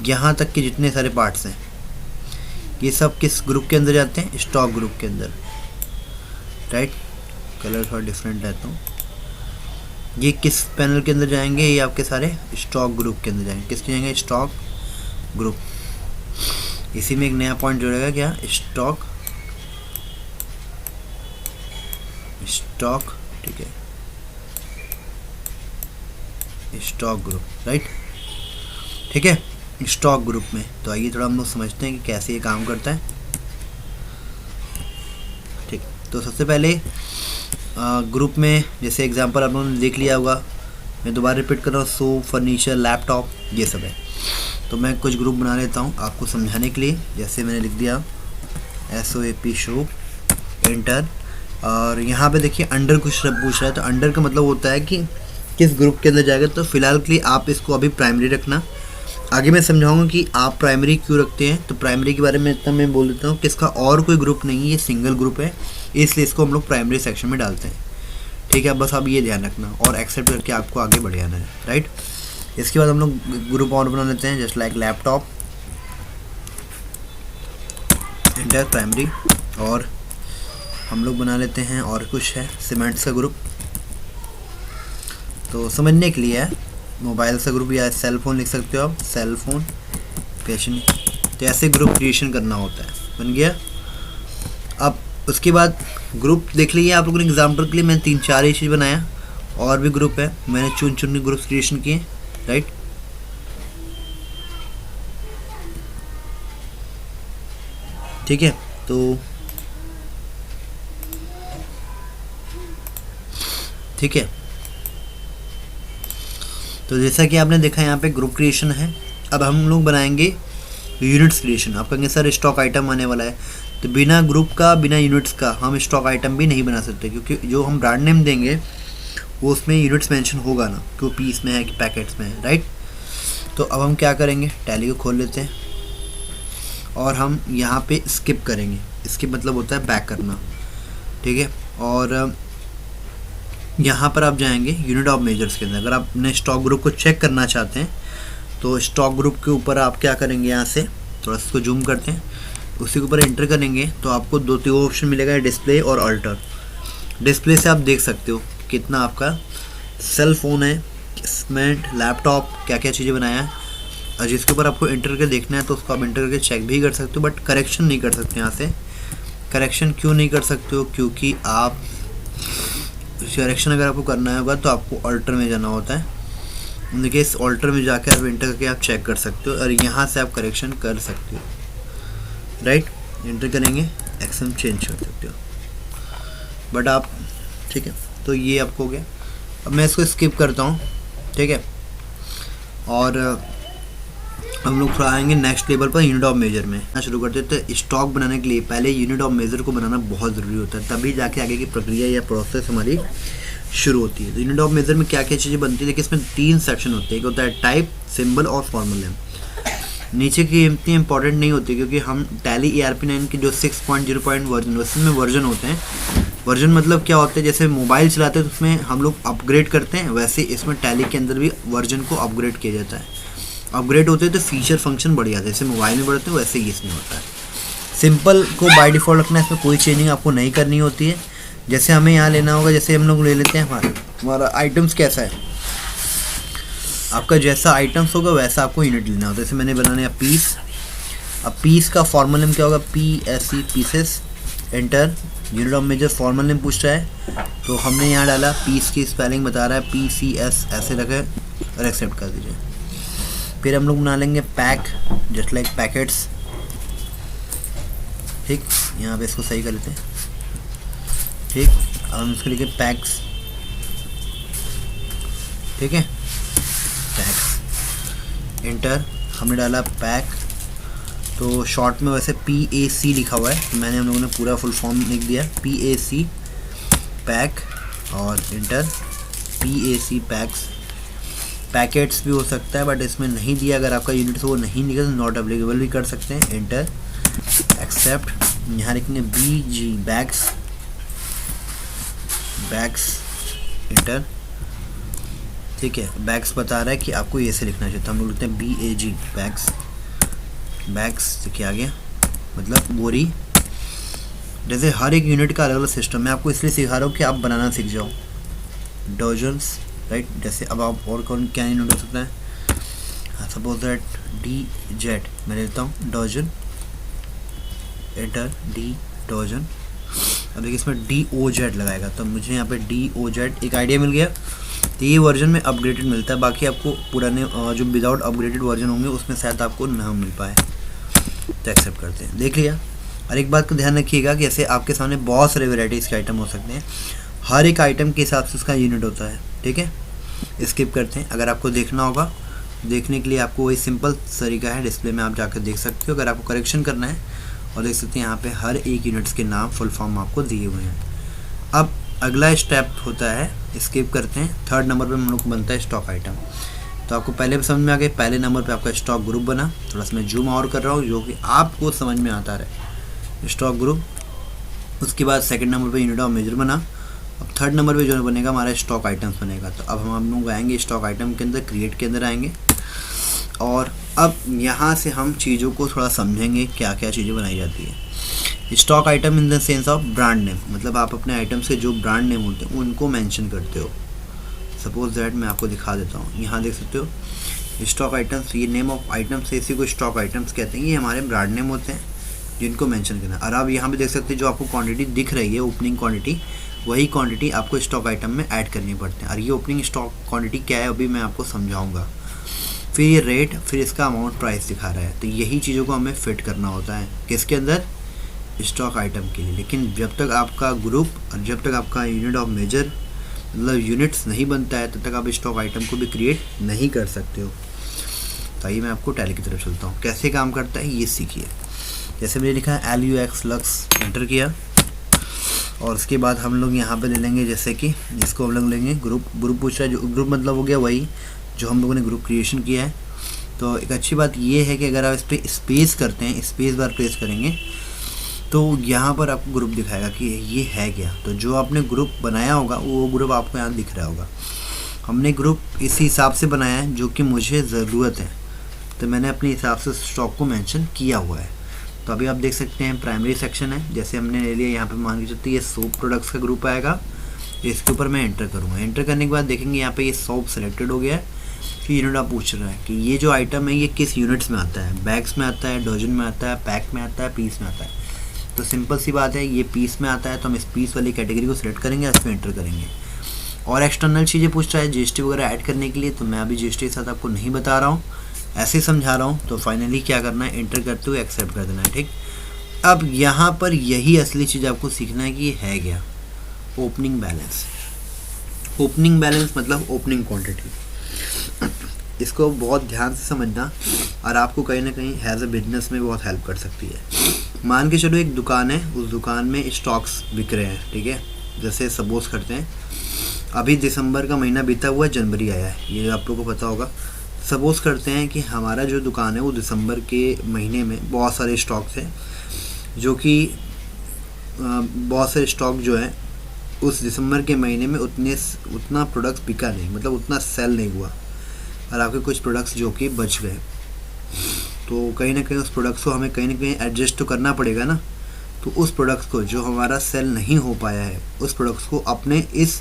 यहाँ तक के जितने सारे पार्ट्स हैं ये सब किस ग्रुप के अंदर जाते हैं? स्टॉक ग्रुप के अंदर, राइट। कलर थोड़ा डिफरेंट रहता हूँ। ये किस पैनल के अंदर जाएंगे? ये आपके सारे स्टॉक ग्रुप के अंदर जाएंगे। किसके जाएंगे? Stock group. इसी में एक नया पॉइंट जुड़ेगा, क्या? स्टॉक, ठीक है, स्टॉक ग्रुप, राइट, ठीक है, स्टॉक ग्रुप में। तो आइए थोड़ा हम लोग समझते हैं कि कैसे ये काम करता है। ठीक, तो सबसे पहले ग्रुप में जैसे एग्जांपल आप लोगों ने देख लिया होगा, मैं दोबारा रिपीट कर रहा हूँ, सोप, फर्नीचर, लैपटॉप, ये सब है। तो मैं कुछ ग्रुप बना लेता हूँ आपको समझाने के लिए। जैसे मैंने लिख दिया SOAP शो, एंटर। और यहाँ पे देखिए अंडर कुछ पूछ रहा है, तो अंडर का मतलब होता है कि किस ग्रुप के अंदर जाएगा। तो फिलहाल के लिए आप इसको अभी प्राइमरी रखना, आगे मैं समझाऊंगा कि आप प्राइमरी क्यों रखते हैं। तो प्राइमरी के बारे में इतना मैं बोल देता हूँ कि इसका और कोई ग्रुप नहीं है, ये सिंगल ग्रुप है, इसलिए इसको हम लोग प्राइमरी सेक्शन में डालते हैं। ठीक है, बस आप ये ध्यान रखना और एक्सेप्ट करके आपको आगे बढ़ जाना है, राइट। इसके बाद हम लोग ग्रुप और बना लेते हैं, just like laptop, enter, primary. और हम लोग बना लेते हैं और कुछ है सीमेंट्स का ग्रुप। तो समझने के लिए है मोबाइल का ग्रुप या सेल फोन लिख सकते हो आप, सेल फोन, फैशन। तो ऐसे ग्रुप क्रिएशन करना होता है। बन गया। अब उसके बाद ग्रुप देख लीजिए आप लोगों ने, एग्जाम्पल के लिए मैंने 3-4 ही चीज़ बनाया, और भी ग्रुप है, मैंने चुन चुन के ग्रुप क्रिएशन किए, राइट। ठीक है, तो ठीक है, तो जैसा कि आपने देखा यहाँ पे ग्रुप क्रिएशन है। अब हम लोग बनाएंगे यूनिट्स क्रिएशन। आप कहेंगे सर स्टॉक आइटम आने वाला है, तो बिना ग्रुप का, बिना यूनिट्स का हम स्टॉक आइटम भी नहीं बना सकते, क्योंकि जो हम ब्रांड नेम देंगे वो उसमें यूनिट्स मेंशन होगा ना, कि वो पीस में है कि पैकेट्स में है, राइट। तो अब हम क्या करेंगे, टैली को खोल लेते हैं और हम यहाँ पे स्किप करेंगे। स्किप मतलब होता है बैक करना, ठीक है। और यहाँ पर आप जाएंगे यूनिट ऑफ मेजर्स के अंदर। अगर आप अपने स्टॉक ग्रुप को चेक करना चाहते हैं तो स्टॉक ग्रुप के ऊपर आप क्या करेंगे, यहाँ से थोड़ा सा इसको जूम करते हैं, उसी के ऊपर एंटर करेंगे तो आपको 2 ऑप्शन मिलेगा, डिस्प्ले और अल्टर। डिस्प्ले से आप देख सकते हो कितना आपका सेल फोन है, सीमेंट, लैपटॉप, क्या क्या चीज़ें बनाया है। और जिसके ऊपर आपको एंटर करके देखना है तो उसको आप एंटर करके चेक भी कर सकते हो, बट करेक्शन नहीं कर सकते। यहाँ से करेक्शन क्यों नहीं कर सकते हो? क्योंकि आप करेक्शन अगर आपको करना होगा तो आपको अल्टर में जाना होता है। देखिए इस अल्टर में जाकर आप एंटर करके आप चेक कर सकते हो, और यहाँ से आप करेक्शन कर सकते हो, राइट। एंटर करेंगे, एक्शन चेंज कर सकते हो, बट आप, ठीक है। तो ये आपको हो गया। अब मैं इसको स्किप करता हूँ, ठीक है। और हम लोग थोड़ा आएंगे नेक्स्ट लेवल पर, यूनिट ऑफ मेजर में शुरू करते हैं। तो स्टॉक बनाने के लिए पहले यूनिट ऑफ मेजर को बनाना बहुत ज़रूरी होता है, तभी जाके आगे की प्रक्रिया या प्रोसेस हमारी शुरू होती है। तो यूनिट ऑफ मेजर में क्या क्या चीज़ें बनती है, देखिए इसमें 3 सेक्शन होते हैं। एक होता है टाइप, सिंबल और फॉर्मल नेम। नीचे की इतनी इंपॉर्टेंट नहीं होती, क्योंकि हम टैली ERP9 की जो 6.0 वर्जन, उसमें वर्जन होते हैं। वर्जन मतलब क्या होता है, जैसे मोबाइल चलाते हैं तो उसमें हम लोग अपग्रेड करते हैं, वैसे इसमें टैली के अंदर भी वर्जन को अपग्रेड किया जाता है। अपग्रेड होते हैं तो फीचर फंक्शन बढ़ जाते हैं, जैसे मोबाइल में बढ़ते हैं वैसे ही इसमें होता है। सिंपल को बाय डिफ़ॉल्ट रखना है, इसमें कोई चेंजिंग आपको नहीं करनी होती है। जैसे हमें यहाँ लेना होगा, जैसे हम लोग ले लेते हैं हमारा आइटम्स कैसा है, आपका जैसा आइटम्स होगा वैसा आपको यूनिट लेना होता है। जैसे मैंने बनाना है पीस। अब पीस का फॉर्मल नेम क्या होगा, PSE, pieces, enter. Unit of measure formal name पूछ रहा है, तो हमने यहाँ डाला, पीस की स्पेलिंग बता रहा है PCS, ऐसे रखे और एक्सेप्ट कर दीजिए। फिर हम लोग बना लेंगे पैक, जस्ट लाइक पैकेट्स, ठीक। यहाँ पे इसको सही कर लेते हैं, ठीक। अब हम इसको लिखे पैक्स, ठीक है, पैक्स, एंटर। हमने डाला पैक, तो शॉर्ट में वैसे PAC लिखा हुआ है, तो मैंने हम लोगों ने पूरा फुल फॉर्म लिख दिया PAC पैक और इंटर। PAC पैक्स, पैकेट्स भी हो सकता है बट इसमें नहीं दिया, अगर आपका यूनिट से वो नहीं निकल तो नॉट अवेलेबल भी कर सकते हैं, इंटर एक्सेप्ट। यहाँ लिखेंगे BG बैग्स, बैग्स इंटर, ठीक है। बैग्स बता रहा है कि आपको ये से लिखना चाहिए, तो हम लोग लिखते हैं BAG बैग्स, बैग्स देखिए आ गया, मतलब बोरी। जैसे हर एक यूनिट का अलग अलग सिस्टम है, आपको इसलिए सिखा रहा हूँ कि आप बनाना सीख जाओ। डॉजन्स, राइट, जैसे अब आप और कौन क्या यूनिट हो सकता है, सपोज दैट DZ मैं लेता हूँ डॉजन, एंटर D डॉजन। अब देखिए इसमें DOZ लगाएगा, तो मुझे यहाँ पे DOZ एक आइडिया मिल गया। तो ये वर्जन में अपग्रेडेड मिलता है, बाकी आपको पुराने जो विदाउट अपग्रेडेड वर्जन होंगे उसमें शायद आपको ना मिल पाए, तो एक्सेप्ट करते हैं। देख लिया। और एक बात का ध्यान रखिएगा कि ऐसे आपके सामने बहुत सारे वेराइटीज़ के आइटम हो सकते हैं, हर एक आइटम के हिसाब से उसका यूनिट होता है, ठीक है। स्किप करते हैं। अगर आपको देखना होगा, देखने के लिए आपको वही सिंपल तरीका है, डिस्प्ले में आप जाकर देख सकते हो। अगर आपको करेक्शन करना है और देख सकते हैं यहाँ पे हर एक यूनिट्स के नाम फुल फॉर्म आपको दिए हुए हैं। अब अगला स्टेप होता है, स्किप करते हैं, 3rd नंबर पे हम लोग को बनता है स्टॉक आइटम। तो आपको पहले भी समझ में आ गया, पहले नंबर पे आपका स्टॉक ग्रुप बना, थोड़ा सा मैं जूम और कर रहा हूँ जो कि आपको समझ में आता रहे, स्टॉक ग्रुप। उसके बाद 2nd नंबर पे यूनिट ऑफ मेजर बना। अब 3rd नंबर पे जो बनेगा हमारा स्टॉक आइटम्स बनेगा। तो अब हम लोग आएंगे स्टॉक आइटम के अंदर, क्रिएट के अंदर आएंगे, और अब यहाँ से हम चीज़ों को थोड़ा समझेंगे क्या क्या चीज़ें बनाई जाती है। Stock item in the sense of brand name, मतलब आप अपने आइटम से जो ब्रांड नेम होते हैं उनको मेंशन करते हो। सपोज दैट मैं आपको दिखा देता हूँ, यहाँ देख सकते हो स्टॉक आइटम्स, ये नेम ऑफ आइटम्स है, इसी को स्टॉक आइटम्स कहते हैं। ये हमारे ब्रांड नेम होते हैं जिनको मेंशन करना। और आप यहाँ पे देख सकते हैं जो आपको क्वांटिटी दिख रही है ओपनिंग क्वांटिटी, वही क्वांटिटी आपको स्टॉक आइटम में ऐड करनी पड़ती है। और ये ओपनिंग स्टॉक क्वांटिटी क्या है अभी मैं आपको समझाऊँगा। फिर ये रेट, फिर इसका अमाउंट प्राइस दिखा रहा है। तो यही चीज़ों को हमें फिट करना होता है किसके अंदर, स्टॉक आइटम के लिए। लेकिन जब तक आपका ग्रुप और जब तक आपका यूनिट ऑफ मेजर मतलब यूनिट्स नहीं बनता है तब तक आप स्टॉक आइटम को भी क्रिएट नहीं कर सकते हो। तो आइए मैं आपको टैली की तरफ चलता हूँ, कैसे काम करता है ये सीखिए। जैसे मैंने लिखा है LUX लक्स, एंटर किया, और उसके बाद हम लोग यहाँ पे ले लेंगे, जैसे कि इसको हम लोग लेंगे ग्रुप। ग्रुप पूछ रहा है, जो ग्रुप मतलब हो गया वही जो हम लोगों ने ग्रुप क्रिएशन किया है। तो एक अच्छी बात ये है कि अगर आप इस पर स्पेस करते हैं, स्पेस बार प्रेस करेंगे तो यहाँ पर आपको ग्रुप दिखाएगा कि ये है क्या। तो जो आपने ग्रुप बनाया होगा वो ग्रुप आपको यहाँ दिख रहा होगा। हमने ग्रुप इस हिसाब से बनाया है जो कि मुझे ज़रूरत है, तो मैंने अपने हिसाब से स्टॉक को मेंशन किया हुआ है। तो अभी आप देख सकते हैं प्राइमरी सेक्शन है, जैसे हमने ले लिया, यहाँ पे मान के चलते ये सोप प्रोडक्ट्स का ग्रुप आएगा। इसके ऊपर मैं एंटर करूँगा, एंटर करने के बाद देखेंगे यहाँ पे ये सोप सेलेक्टेड हो गया है। फिर यूनिट आप पूछ रहा है कि ये जो आइटम है ये किस यूनिट्स में आता है, बैग्स में आता है, डजन में आता है, पैक में आता है, पीस में आता है। तो सिंपल सी बात है, ये पीस में आता है तो हम इस पीस वाली कैटेगरी को सिलेक्ट करेंगे, इसमें एंटर करेंगे। और एक्सटर्नल चीज़ें पूछ रहा है GST वगैरह ऐड करने के लिए, तो मैं अभी GST के साथ आपको नहीं बता रहा हूँ, ऐसे ही समझा रहा हूँ। तो फाइनली क्या करना है, एंटर करते हुए एक्सेप्ट कर देना है, ठीक। अब यहाँ पर यही असली चीज़ आपको सीखना है कि ये है क्या, ओपनिंग बैलेंस। ओपनिंग बैलेंस मतलब ओपनिंग क्वांटिटी, इसको बहुत ध्यान से समझना और आपको कहीं ना कहीं एज अ बिजनेस में बहुत हेल्प कर सकती है। मान के चलो एक दुकान है, उस दुकान में स्टॉक्स बिक रहे हैं, ठीक है। जैसे सपोज करते हैं अभी दिसंबर का महीना बीता हुआ है, जनवरी आया है, ये आप लोगों को पता होगा। सपोज करते हैं कि हमारा जो दुकान है वो दिसंबर के महीने में बहुत सारे स्टॉक्स हैं, जो कि बहुत सारे स्टॉक जो है उस दिसंबर के महीने में उतना प्रोडक्ट्स बिका नहीं, मतलब उतना सेल नहीं हुआ, और आपके कुछ प्रोडक्ट्स जो कि बच गए। तो कहीं ना कहीं उस प्रोडक्ट्स को हमें कहीं ना कहीं एडजस्ट तो करना पड़ेगा ना। तो उस प्रोडक्ट्स को जो हमारा सेल नहीं हो पाया है, उस प्रोडक्ट्स को अपने इस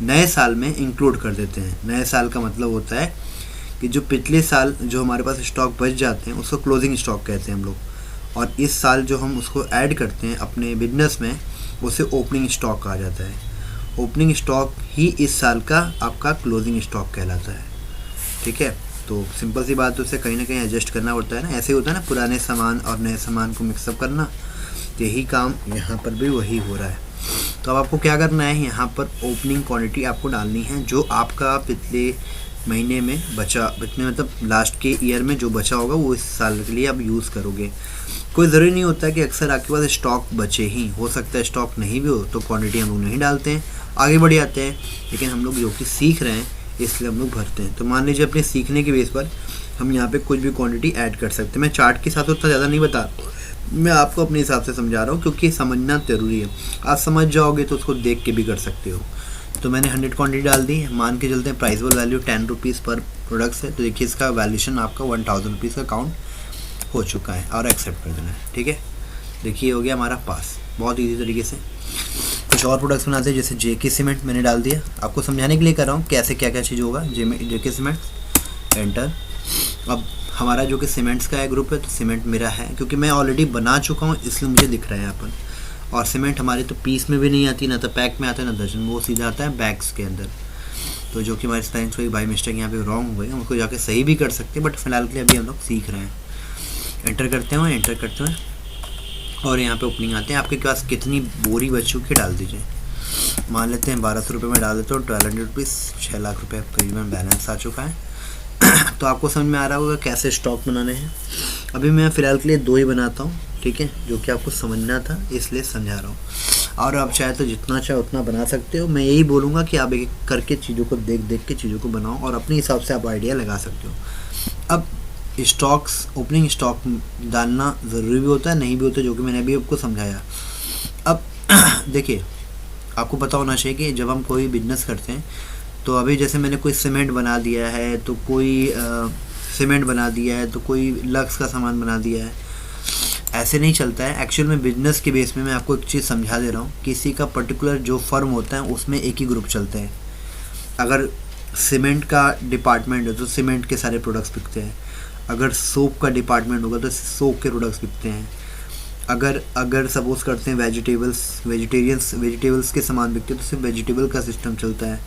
नए साल में इंक्लूड कर देते हैं। नए साल का मतलब होता है कि जो पिछले साल जो हमारे पास स्टॉक बच जाते हैं उसको क्लोजिंग स्टॉक कहते हैं हम लोग, और इस साल जो हम उसको ऐड करते हैं अपने बिजनेस में उसे ओपनिंग स्टॉक कहा जाता है। ओपनिंग स्टॉक ही इस साल का आपका क्लोजिंग स्टॉक कहलाता है, ठीक है। तो सिंपल सी बात, उसे कहीं ना कहीं एडजस्ट करना पड़ता है ना। ऐसे ही होता है ना, पुराने सामान और नए सामान को मिक्सअप करना, यही काम यहाँ पर भी वही हो रहा है। तो अब आपको क्या करना है, यहाँ पर ओपनिंग क्वांटिटी आपको डालनी है जो आपका पिछले महीने में मतलब लास्ट के ईयर में जो बचा होगा वो इस साल के लिए आप यूज़ करोगे। कोई ज़रूरी नहीं होता कि अक्सर आपके पास स्टॉक बचे ही, हो सकता है स्टॉक नहीं भी हो तो क्वांटिटी हम लोग नहीं डालते हैं, आगे बढ़ जाते हैं। लेकिन हम लोग जो कि सीख रहे हैं इसलिए हम लोग भरते हैं। तो मान लीजिए अपने सीखने के बेस पर हम यहाँ पे कुछ भी क्वांटिटी ऐड कर सकते हैं। मैं चार्ट के साथ उतना ज़्यादा नहीं बता, मैं आपको अपने हिसाब से समझा रहा हूँ क्योंकि समझना ज़रूरी है। आप समझ जाओगे तो उसको देख के भी कर सकते हो। तो मैंने 100 क्वांटिटी डाल दी। मान के चलते हैं प्राइसेबल वैल्यू 10 रुपीज़ पर प्रोडक्ट्स है, तो देखिए इसका वैल्यूशन आपका 1000 रुपीज़ का काउंट हो चुका है और एक्सेप्ट कर देना है। ठीक है, देखिए हो गया हमारा पास बहुत ईजी तरीके से। कुछ और प्रोडक्ट्स बनाते हैं, जैसे जेके सीमेंट मैंने डाल दिया, आपको समझाने के लिए कर रहा हूँ कैसे क्या क्या चीज़ होगा। जेके सीमेंट एंटर। अब हमारा जो कि सीमेंट्स का ग्रुप है, तो सीमेंट मेरा है क्योंकि मैं ऑलरेडी बना चुका हूँ इसलिए मुझे दिख रहा है यहाँ पर। और सीमेंट हमारी तो पीस में भी नहीं आती, ना तो पैक में आता है ना दर्जन, वो सीधा आता है बैग्स के अंदर। तो जो कि हमारे स्पेलिंग हुई बाई मिस्टेक यहाँ पे रॉन्ग हुए, उनको जाके सही भी कर सकते हैं, बट फिलहाल के लिए अभी हम लोग सीख रहे हैं। एंटर करते हैं, एंटर करते हैं और यहाँ पे ओपनिंग आते हैं। आपके पास कितनी बोरी बच चुकी डाल दीजिए। मान लेते हैं 1200 रुपये में डाल देते हो, 1200 रुपीज़, 6 लाख रुपये करीबन बैलेंस आ चुका है। तो आपको समझ में आ रहा होगा कैसे स्टॉक बनाने हैं। अभी मैं फ़िलहाल के लिए 2 ही बनाता हूँ, ठीक है, जो कि आपको समझना था इसलिए समझा रहा हूँ। और आप चाहे तो जितना चाहे उतना बना सकते हो। मैं यही बोलूँगा कि आप एक एक करके चीज़ों को देख देख के चीज़ों को बनाओ और अपने हिसाब से आप आइडिया लगा सकते हो। अब स्टॉक्स, ओपनिंग स्टॉक डालना ज़रूरी भी होता है, नहीं भी होता, जो कि मैंने अभी आपको समझाया। अब देखिए, आपको पता होना चाहिए कि जब हम कोई बिजनेस करते हैं तो अभी जैसे मैंने कोई सीमेंट बना दिया है, तो कोई सीमेंट बना दिया है, तो कोई लक्स का सामान बना दिया है, ऐसे नहीं चलता है। एक्चुअल में बिजनेस के बेस में मैं आपको एक चीज़ समझा दे रहा हूँ। किसी का पर्टिकुलर जो फर्म होता है उसमें एक ही ग्रुप चलते हैं। अगर सीमेंट का डिपार्टमेंट है तो सीमेंट के सारे प्रोडक्ट्स बिकते हैं। अगर सोप का डिपार्टमेंट होगा तो सोप के प्रोडक्ट्स बिकते हैं। अगर सपोज करते हैं वेजिटेबल्स के सामान बिकते हैं तो सिर्फ वेजिटेबल का सिस्टम चलता है।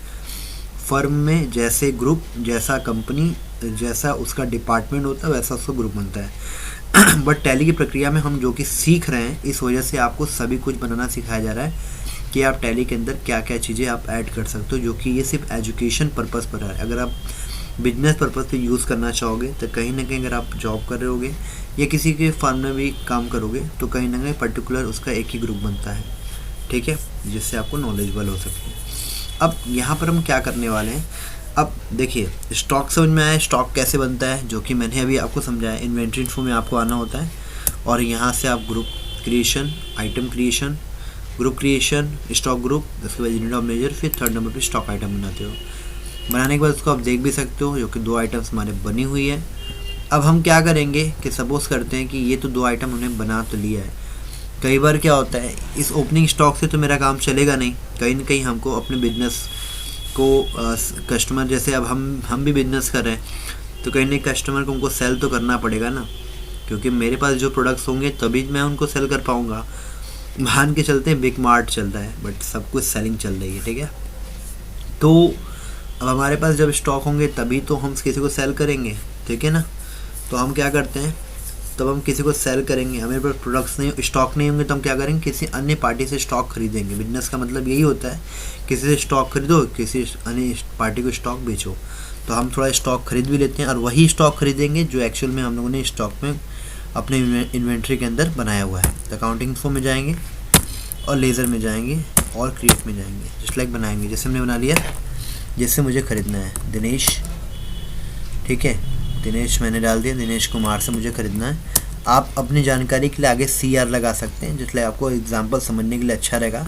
फर्म में जैसे ग्रुप, जैसा कंपनी, जैसा उसका डिपार्टमेंट होता है वैसा उसका ग्रुप बनता है। बट टैली की प्रक्रिया में हम जो कि सीख रहे हैं, इस वजह से आपको सभी कुछ बनाना सिखाया जा रहा है कि आप टैली के अंदर क्या क्या चीज़ें आप ऐड कर सकते हो, जो कि ये सिर्फ एजुकेशन पर्पज़ पर है। अगर आप बिजनेस पर्पज़ पे यूज़ करना चाहोगे तो कहीं ना कहीं अगर आप जॉब कर रहे होगे या किसी के फर्म में भी काम करोगे तो कहीं ना कहीं पर्टिकुलर उसका एक ही ग्रुप बनता है, ठीक है, जिससे आपको नॉलेजेबल हो सके। अब यहाँ पर हम क्या करने वाले हैं, अब देखिए स्टॉक समझ में आया, स्टॉक कैसे बनता है, जो कि मैंने अभी आपको समझाया। इन्वेंट्री इन्फो में आपको आना होता है और यहाँ से आप group creation, item creation, group creation, stock group, उसके बाद यूनिट ऑफ मेजर, फिर 3rd नंबर पे स्टॉक आइटम बनाते हो। बनाने के बाद उसको आप देख भी सकते हो, जो कि 2 आइटम्स हमारे बनी हुई है। अब हम क्या करेंगे कि सपोज़ करते हैं कि ये तो 2 आइटम हमने बना तो लिया है। कई बार क्या होता है, इस ओपनिंग स्टॉक से तो मेरा काम चलेगा नहीं, कहीं ना कहीं हमको अपने बिजनेस को कस्टमर, जैसे अब हम भी बिजनेस कर रहे हैं तो कहीं ना कस्टमर को हमको सेल तो करना पड़ेगा ना, क्योंकि मेरे पास जो प्रोडक्ट्स होंगे तभी मैं उनको सेल कर पाऊँगा। मान के चलते हैं बिग मार्ट चल रहा है बट सब कुछ सेलिंग चल रही है, ठीक है। तो अब हमारे पास जब स्टॉक होंगे तभी तो हम किसी को सेल करेंगे, ठीक है ना। तो हम क्या करते हैं, तब हम किसी को सेल करेंगे, हमें पास प्रोडक्ट्स नहीं, स्टॉक नहीं होंगे तो हम क्या करेंगे, किसी अन्य पार्टी से स्टॉक खरीदेंगे। बिजनेस का मतलब यही होता है, किसी से स्टॉक खरीदो, किसी अन्य पार्टी को स्टॉक बेचो। तो हम थोड़ा स्टॉक खरीद भी लेते हैं और वही स्टॉक खरीदेंगे जो एक्चुअल में हम लोगों ने स्टॉक में अपने इन्वेंट्री के अंदर बनाया हुआ है। तो अकाउंटिंग इन्फो में जाएंगे और लेज़र में जाएंगे और क्रिएट में जाएंगे, जस्ट लाइक बनाएंगे जैसे हमने बना लिया। जैसे मुझे ख़रीदना है दिनेश, ठीक है, दिनेश मैंने डाल दिया, दिनेश कुमार से मुझे ख़रीदना है। आप अपनी जानकारी के लिए आगे CR लगा सकते हैं, जिसलिए आपको एग्जांपल समझने के लिए अच्छा रहेगा।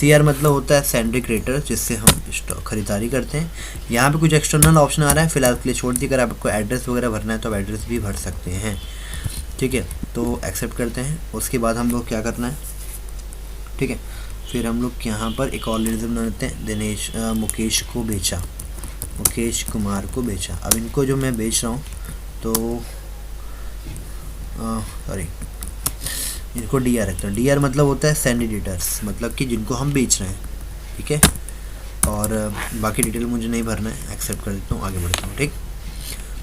CR मतलब होता है सेंट्री क्रिएटर, जिससे हम खरीदारी करते हैं। यहाँ पे कुछ एक्सटर्नल ऑप्शन आ रहा है, फिलहाल के लिए छोड़ दी। अगर आपको एड्रेस वगैरह भरना है तो आप एड्रेस भी भर सकते हैं, ठीक है। तो एक्सेप्ट करते हैं। उसके बाद हम लोग क्या करना है, ठीक है, फिर हम लोग यहाँ पर एक और लेज़र बना लेते हैं। मुकेश को बेचा, मुकेश कुमार को बेचा। अब इनको जो मैं बेच रहा हूँ तो सॉरी, इनको DR रखता हूँ। DR मतलब होता है सेंड एडिटर्स, मतलब कि जिनको हम बेच रहे हैं, ठीक है। और बाकी डिटेल मुझे नहीं भरना है, एक्सेप्ट कर देता हूँ, आगे बढ़ता हूँ, ठीक।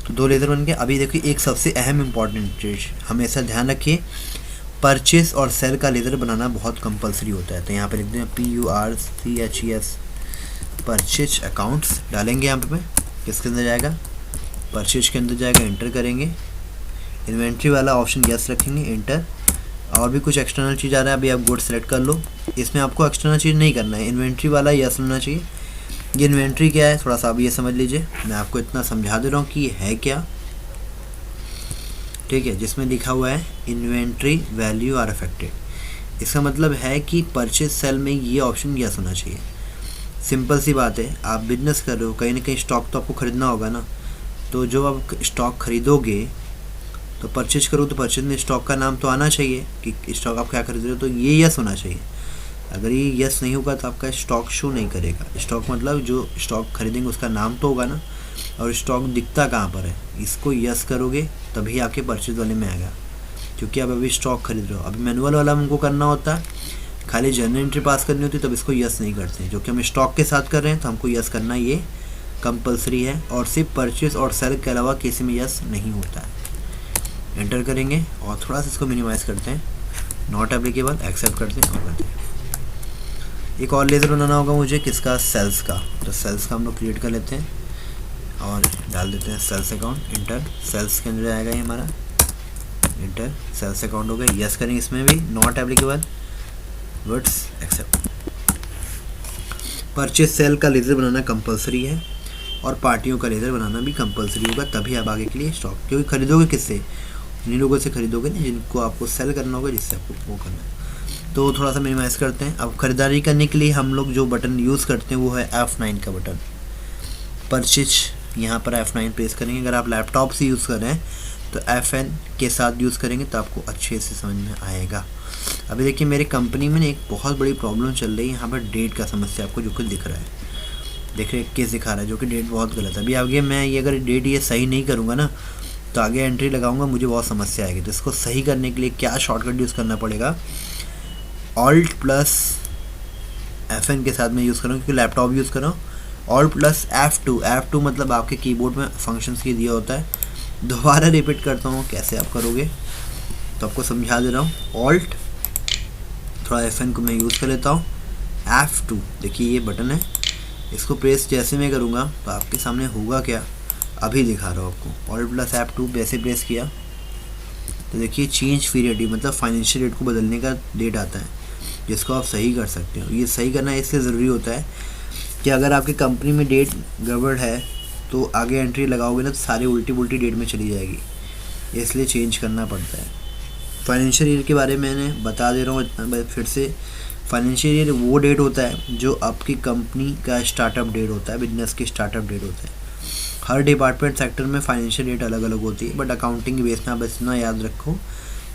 तो 2 लेज़र बन गए। अभी देखिए एक सबसे अहम इम्पॉर्टेंट चीज़, हमेशा ध्यान रखिए, परचेस और सेल का लेज़र बनाना बहुत कंपलसरी होता है। तो यहाँ पे लिखते हैं PURCHES, परचेज अकाउंट्स डालेंगे यहाँ पे। किसके अंदर जाएगा, परचेज के अंदर जाएगा, इंटर करेंगे। इन्वेंट्री वाला ऑप्शन यस रखेंगे, इंटर। और भी कुछ एक्सटर्नल चीज़ आ रहा है, अभी आप गुड सेलेक्ट कर लो। इसमें आपको एक्सटर्नल चीज़ नहीं करना है, इन्वेंट्री वाला यस होना चाहिए। ये इन्वेंट्री क्या है थोड़ा सा अभी ये समझ लीजिए, मैं आपको इतना समझा दे रहा हूँ कि ये है क्या, ठीक है। जिसमें लिखा हुआ है इन्वेंट्री वैल्यू आर अफेक्टेड, इसका मतलब है कि परचेज सेल में ये ऑप्शन यस होना चाहिए। सिंपल सी बात है, आप बिजनेस कर रहे हो, कहीं ना कहीं स्टॉक तो आपको ख़रीदना होगा ना, तो जो आप स्टॉक खरीदोगे तो परचेज करो तो परचेज में स्टॉक का नाम तो आना चाहिए कि स्टॉक आप क्या खरीद रहे हो, तो ये यस होना चाहिए। अगर ये यस नहीं होगा तो आपका स्टॉक शो नहीं करेगा। स्टॉक मतलब जो स्टॉक खरीदेंगे उसका नाम तो होगा ना, और स्टॉक दिखता कहाँ पर है, इसको यस करोगे तभी आपके परचेज वाले में आएगा, क्योंकि आप अभी स्टॉक खरीद रहे हो। अभी मैनुअल वाला हमको करना होता है, खाली जर्नल एंट्री पास करनी होती है, तब इसको यस नहीं करते हैं। जो कि हम स्टॉक के साथ कर रहे हैं तो हमको यस करना ये कंपलसरी है, और सिर्फ परचेज और सेल के अलावा किसी में यस नहीं होता है। एंटर करेंगे और थोड़ा सा इसको मिनिमाइज़ करते हैं, नॉट एप्लीकेबल, एक्सेप्ट करते हैं और करते हैं। एक और लेज़र बनाना होगा मुझे, किसका, सेल्स का। तो सेल्स का हम लोग क्रिएट कर लेते हैं और डाल देते हैं सेल्स अकाउंट, इंटर। सेल्स के अंदर आएगा ये हमारा, इंटर। सेल्स अकाउंट हो गया, यस करेंगे इसमें भी, not applicable, words accept. Purchase sale का लेज़र बनाना कंपलसरी है और पार्टियों का लेज़र बनाना भी कंपलसरी होगा, तभी आप आगे के लिए स्टॉक, क्योंकि खरीदोगे किससे, उन्हीं लोगों से खरीदोगे ना जिनको आपको सेल करना होगा, जिससे आपको वो करना है। तो थोड़ा सा मिनिमाइज़ करते हैं। अब ख़रीदारी करने के लिए हम लोग जो बटन यूज़ करते हैं वो है F9 का बटन, परचेज। यहाँ पर F9 प्रेस करेंगे। अगर आप लैपटॉप से यूज़ कर रहे हैं तो FN के साथ यूज़ करेंगे तो आपको अच्छे से समझ में आएगा। अभी देखिए मेरी कंपनी में एक बहुत बड़ी प्रॉब्लम चल रही है, यहाँ पर डेट का समस्या आपको जो कुछ दिख रहा है, देख रहे 21 दिखा रहा है, जो कि डेट बहुत गलत है। अभी आगे मैं ये अगर डेट ये सही नहीं करूँगा ना तो आगे एंट्री लगाऊंगा मुझे बहुत समस्या आएगी। तो इसको सही करने के लिए क्या शॉर्टकट यूज़ करना पड़ेगा, Alt प्लस FN के साथ मैं यूज़ कर रहा हूँ क्योंकि लैपटॉप यूज़ कर रहा हूँ। Alt प्लस F2 मतलब आपके कीबोर्ड में फंक्शंस के दिया होता है। दोबारा रिपीट करता हूँ कैसे आप करोगे, तो आपको समझा दे रहा हूँ। Alt थोड़ा FN को मैं यूज़ कर लेता हूँ, F2 देखिए ये बटन है, इसको प्रेस जैसे मैं करूँगा तो आपके सामने होगा क्या, अभी दिखा रहा हूँ आपको। Alt प्लस F2 वैसे प्रेस किया तो देखिए चेंज पीरियड मतलब फाइनेंशियल डेट को बदलने का डेट आता है, जिसको आप सही कर सकते हो। ये सही करना इसलिए ज़रूरी होता है कि अगर आपकी कंपनी में डेट गड़बड़ है तो आगे एंट्री लगाओगे ना तो सारी उल्टी पुल्टी डेट में चली जाएगी, इसलिए चेंज करना पड़ता है। फाइनेंशियल ईयर के बारे में मैंने बता दे रहा हूँ फिर से। फाइनेंशियल ईयर वो डेट होता है जो आपकी कंपनी का स्टार्टअप डेट होता है, बिजनेस की स्टार्टअप डेट होता है। हर डिपार्टमेंट सेक्टर में फाइनेंशियल डेट अलग अलग होती है, बट अकाउंटिंग के बेस में आप इतना याद रखो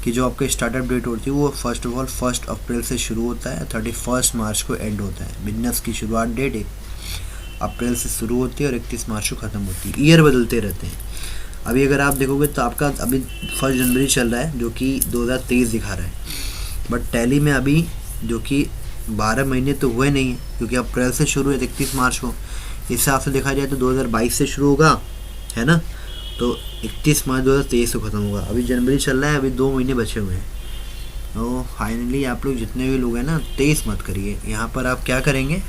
कि जो आपके स्टार्टअप डेट होती है वो फर्स्ट ऑफ ऑल 1 अप्रैल से शुरू होता है, 31 मार्च को एंड होता है। बिजनेस की शुरुआत डेट 1 अप्रैल से शुरू होती है और 31 मार्च को ख़त्म होती है। ईयर बदलते रहते हैं। अभी अगर आप देखोगे तो आपका अभी 1 जनवरी चल रहा है जो कि 2023 दिखा रहा है, बट टैली में अभी जो कि 12 महीने तो हुए नहीं है क्योंकि अप्रैल से शुरू है 31 मार्च को। इस हिसाब से देखा जाए तो 2022 से शुरू होगा, है ना, तो 31 मार्च 2023 को ख़त्म होगा। अभी जनवरी चल रहा है, अभी 2 महीने बचे हुए हैं। तो फाइनली आप लोग जितने भी लोग हैं ना 23 मत करिए, यहाँ पर आप क्या करेंगे,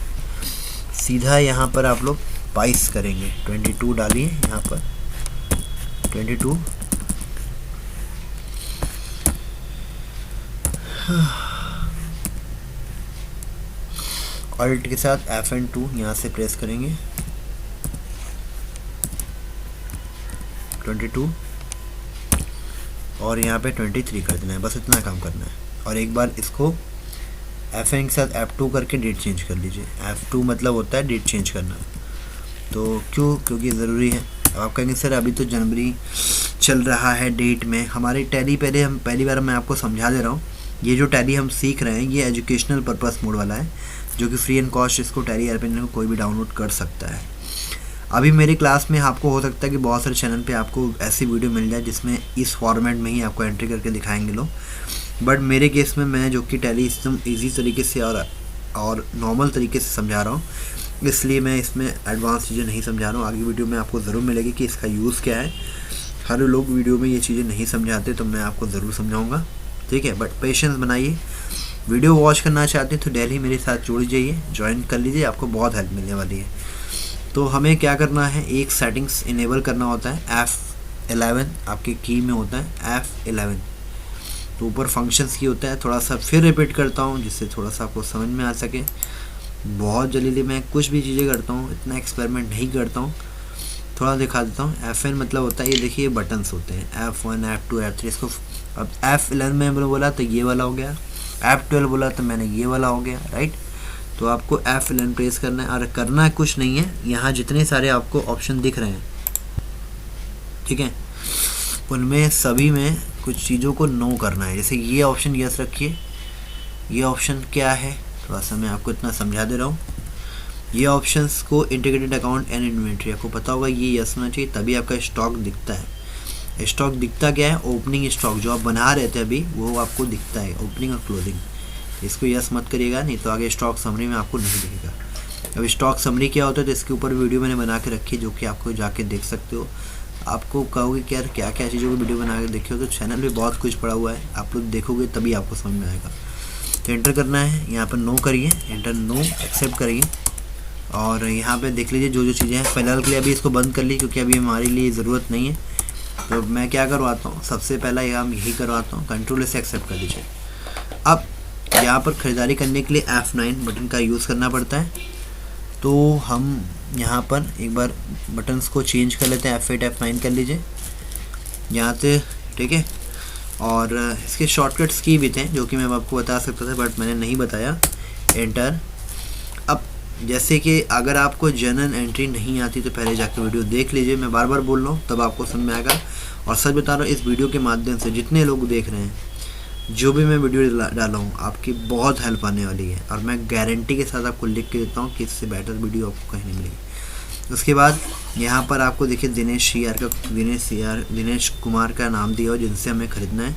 सीधा यहाँ पर आप लोग 22 करेंगे, 22 डालिए यहाँ पर 22। Alt के साथ FN2 यहाँ से प्रेस करेंगे 22 और यहाँ पे 23 कर देना है, बस इतना काम करना है। और एक बार इसको FN के साथ F2 करके डेट चेंज कर लीजिए। F2 मतलब होता है डेट चेंज करना। तो क्यों, क्योंकि ज़रूरी है। अब आप कहेंगे सर अभी तो जनवरी चल रहा है डेट में, हमारी टैली पहली बार मैं आपको समझा दे रहा हूँ। ये जो टैली हम सीख रहे हैं ये एजुकेशनल पर्पस मोड वाला है, जो कि फ्री एंड कॉस्ट इसको टैली एयरपेन को कोई भी डाउनलोड कर सकता है। अभी मेरी क्लास में आपको हो सकता है कि बहुत सारे चैनल पे आपको ऐसी वीडियो मिल जाए जिसमें इस फॉर्मेट में ही आपको एंट्री करके दिखाएंगे लोग, बट मेरे केस में मैं जो कि टैली एकदम ईजी तरीके से और नॉर्मल तरीके से समझा रहा हूँ, इसलिए मैं इसमें एडवांस चीज़ें नहीं समझा रहा हूँ। आगे वीडियो में आपको ज़रूर मिलेगी कि इसका यूज़ क्या है। हर लोग वीडियो में ये चीज़ें नहीं समझाते, तो मैं आपको ज़रूर समझाऊँगा, ठीक है। बट पेशेंस बनाइए। वीडियो वॉच करना चाहते हैं तो डेली मेरे साथ जुड़ जाइए, ज्वाइन कर लीजिए, आपको बहुत हेल्प मिलने वाली है। तो हमें क्या करना है, एक सेटिंग्स इनेबल करना होता है, F11 आपके की में होता है F11, तो ऊपर फंक्शंस की होता है। थोड़ा सा फिर रिपीट करता हूँ जिससे थोड़ा सा आपको समझ में आ सके। बहुत जल्दी मैं कुछ भी चीज़ें करता हूँ, इतना एक्सपेरिमेंट नहीं करता हूँ, थोड़ा दिखा देता हूँ। F1 मतलब होता है, ये देखिए बटन्स होते हैं F1 F2 F3, इसको अब F11 में बोला तो ये वाला हो गया, F12 बोला तो मैंने ये वाला हो गया, राइट। तो आपको F11 प्रेस करना है और करना कुछ नहीं है, यहाँ जितने सारे आपको ऑप्शन दिख रहे हैं, ठीक है, उनमें सभी में कुछ चीज़ों को नो करना है। जैसे ये ऑप्शन यस रखिए, ये ऑप्शन क्या है, थोड़ा सा मैं आपको इतना समझा दे रहा हूँ। ये ऑप्शंस को इंटीग्रेटेड अकाउंट एंड इन्वेंट्री, आपको पता होगा ये यस होना चाहिए, तभी आपका स्टॉक दिखता है। स्टॉक दिखता क्या है, ओपनिंग स्टॉक जो आप बना रहे थे अभी वो आपको दिखता है, ओपनिंग और क्लोजिंग। इसको यस मत करिएगा, नहीं तो आगे स्टॉक समरी में आपको नहीं दिखेगा। अब स्टॉक समरी क्या होता है तो इसके ऊपर वीडियो मैंने बना के रखी है, जो कि आपको जाके देख सकते हो। आपको कहोगे कि यार क्या क्या चीज़ों की वीडियो बना के देखे हो, तो चैनल पे बहुत कुछ पड़ा हुआ है, आप लोग देखोगे तभी आपको समझ में आएगा। तो एंटर करना है, यहाँ पर नो करिए, एंटर नो एक्सेप्ट करिए, और यहाँ पे देख लीजिए जो जो चीज़ें हैं। फ़िलहाल के लिए अभी इसको बंद कर ली क्योंकि अभी हमारे लिए ज़रूरत नहीं है। तो मैं क्या करवाता हूँ, सबसे पहला यही करवाता हूँ, कंट्रोल से एक्सेप्ट कर लीजिए। अब यहाँ पर ख़रीदारी करने के लिए F9 बटन का यूज़ करना पड़ता है, तो हम यहाँ पर एक बार बटन्स को चेंज कर लेते हैं, F8 F9 कर लीजिए यहाँ से, ठीक है। और इसके शॉर्टकट्स की भी थे जो कि मैं आपको बता सकता था बट मैंने नहीं बताया। एंटर। अब जैसे कि अगर आपको जनरल एंट्री नहीं आती तो पहले जाकर वीडियो देख लीजिए, मैं बार बार बोल रहा हूँ तब आपको समझ में आएगा। और सच बता रहा हूँ, इस वीडियो के माध्यम से जितने लोग देख रहे हैं, जो भी मैं वीडियो डाला हूँ, आपकी बहुत हेल्प आने वाली है, और मैं गारंटी के साथ आपको लिख के देता हूँ कि इससे बेटर वीडियो आपको कहीं नहीं मिलेगी। उसके बाद यहाँ पर आपको देखिए दिनेश कुमार का नाम दिया हो जिनसे हमें ख़रीदना है।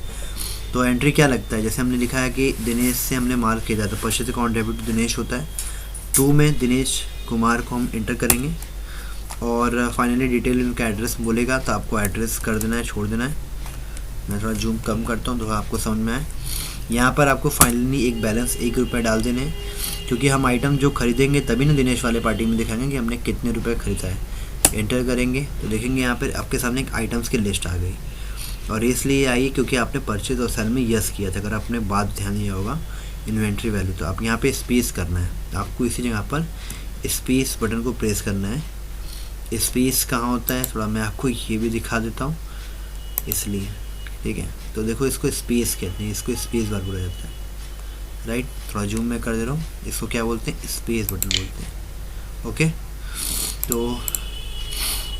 तो एंट्री क्या लगता है, जैसे हमने लिखा है कि दिनेश से हमने माल खरीदा, तो परचेज अकाउंट डेबिट दिनेश होता है। 2 में दिनेश कुमार को हम इंटर करेंगे, और फाइनली डिटेल इनका एड्रेस बोलेगा तो आपको एड्रेस कर देना है, छोड़ देना है। मैं थोड़ा जूम कम करता हूँ तो आपको समझ में आए। यहाँ पर आपको फाइनली एक बैलेंस 1 रुपये डाल देने हैं, क्योंकि हम आइटम जो खरीदेंगे तभी ना दिनेश वाले पार्टी में दिखाएंगे कि हमने कितने रुपए ख़रीदा है। एंटर करेंगे तो देखेंगे यहाँ पर आपके सामने एक आइटम्स की लिस्ट आ गई, और इसलिए आई क्योंकि आपने परचेज और सेल में यस किया था। अगर आपने बात ध्यान दिया होगा इन्वेंट्री वैल्यू, तो आप यहाँ पे स्पेस करना है, आपको इसी जगह पर स्पेस बटन को प्रेस करना है। स्पेस कहाँ होता है थोड़ा मैं आपको ये भी दिखा देता हूँ, इसलिए ठीक है। तो देखो इसको स्पेस कहते हैं, इसको स्पेस बार बोला जाता है, राइट। थोड़ा जूम मैं कर दे रहा हूँ, इसको क्या बोलते हैं, स्पेस बटन बोलते हैं, ओके। तो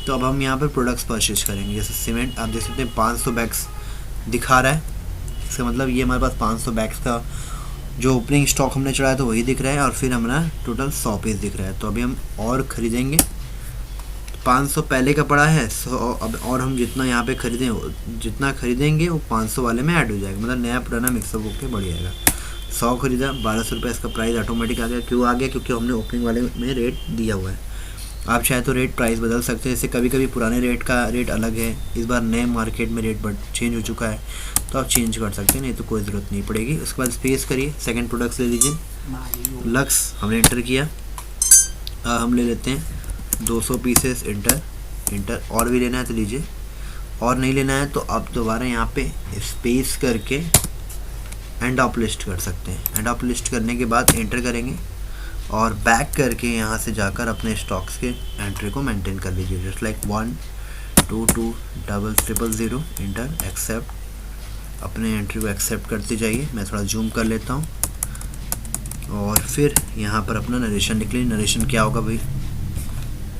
अब हम यहाँ पर प्रोडक्ट्स परचेज करेंगे। जैसे सीमेंट आप देख सकते हैं 500 बैग्स दिखा रहा है, इसका मतलब ये हमारे पास 500 बैग्स का जो ओपनिंग स्टॉक हमने चढ़ाया तो वही दिख रहा है, और फिर हमारा टोटल 100 पीस दिख रहा है। तो अभी हम और ख़रीदेंगे, 500 पहले का पड़ा है 100, अब और हम जितना यहाँ पे जितना खरीदेंगे वो 500 वाले में ऐड हो जाएगा, मतलब नया पुराना मिक्सअप होकर बढ़ जाएगा। 100 खरीदा, 1200 रुपये इसका प्राइस ऑटोमेटिक आ गया। क्यों आ गया, क्योंकि हमने ओपनिंग वाले में रेट दिया हुआ है। आप चाहे तो रेट प्राइस बदल सकते हैं, जैसे कभी कभी पुराने रेट का रेट अलग है, इस बार नए मार्केट में रेट चेंज हो चुका है, तो आप चेंज कर सकते हैं, नहीं तो कोई ज़रूरत नहीं पड़ेगी। उसके बाद स्पेस करिए, सेकंड प्रोडक्ट्स ले लीजिए। लक्स हमने एंटर किया, हम ले लेते हैं 200 पीसेस, इंटर। और भी लेना है तो लीजिए, और नहीं लेना है तो आप दोबारा यहाँ पे स्पेस करके एंड ऑफ लिस्ट कर सकते हैं। एंड ऑफ लिस्ट करने के बाद एंटर करेंगे, और बैक करके यहाँ से जाकर अपने स्टॉक्स के एंट्री को मेंटेन कर लीजिए, जस्ट लाइक 1 2 2 0 इंटर एक्सेप्ट। अपने एंट्री को एक्सेप्ट करते जाइए। मैं थोड़ा जूम कर लेता हूँ, और फिर यहाँ पर अपना नरेशन लिख लीजिए। नरेशन क्या होगा भाई,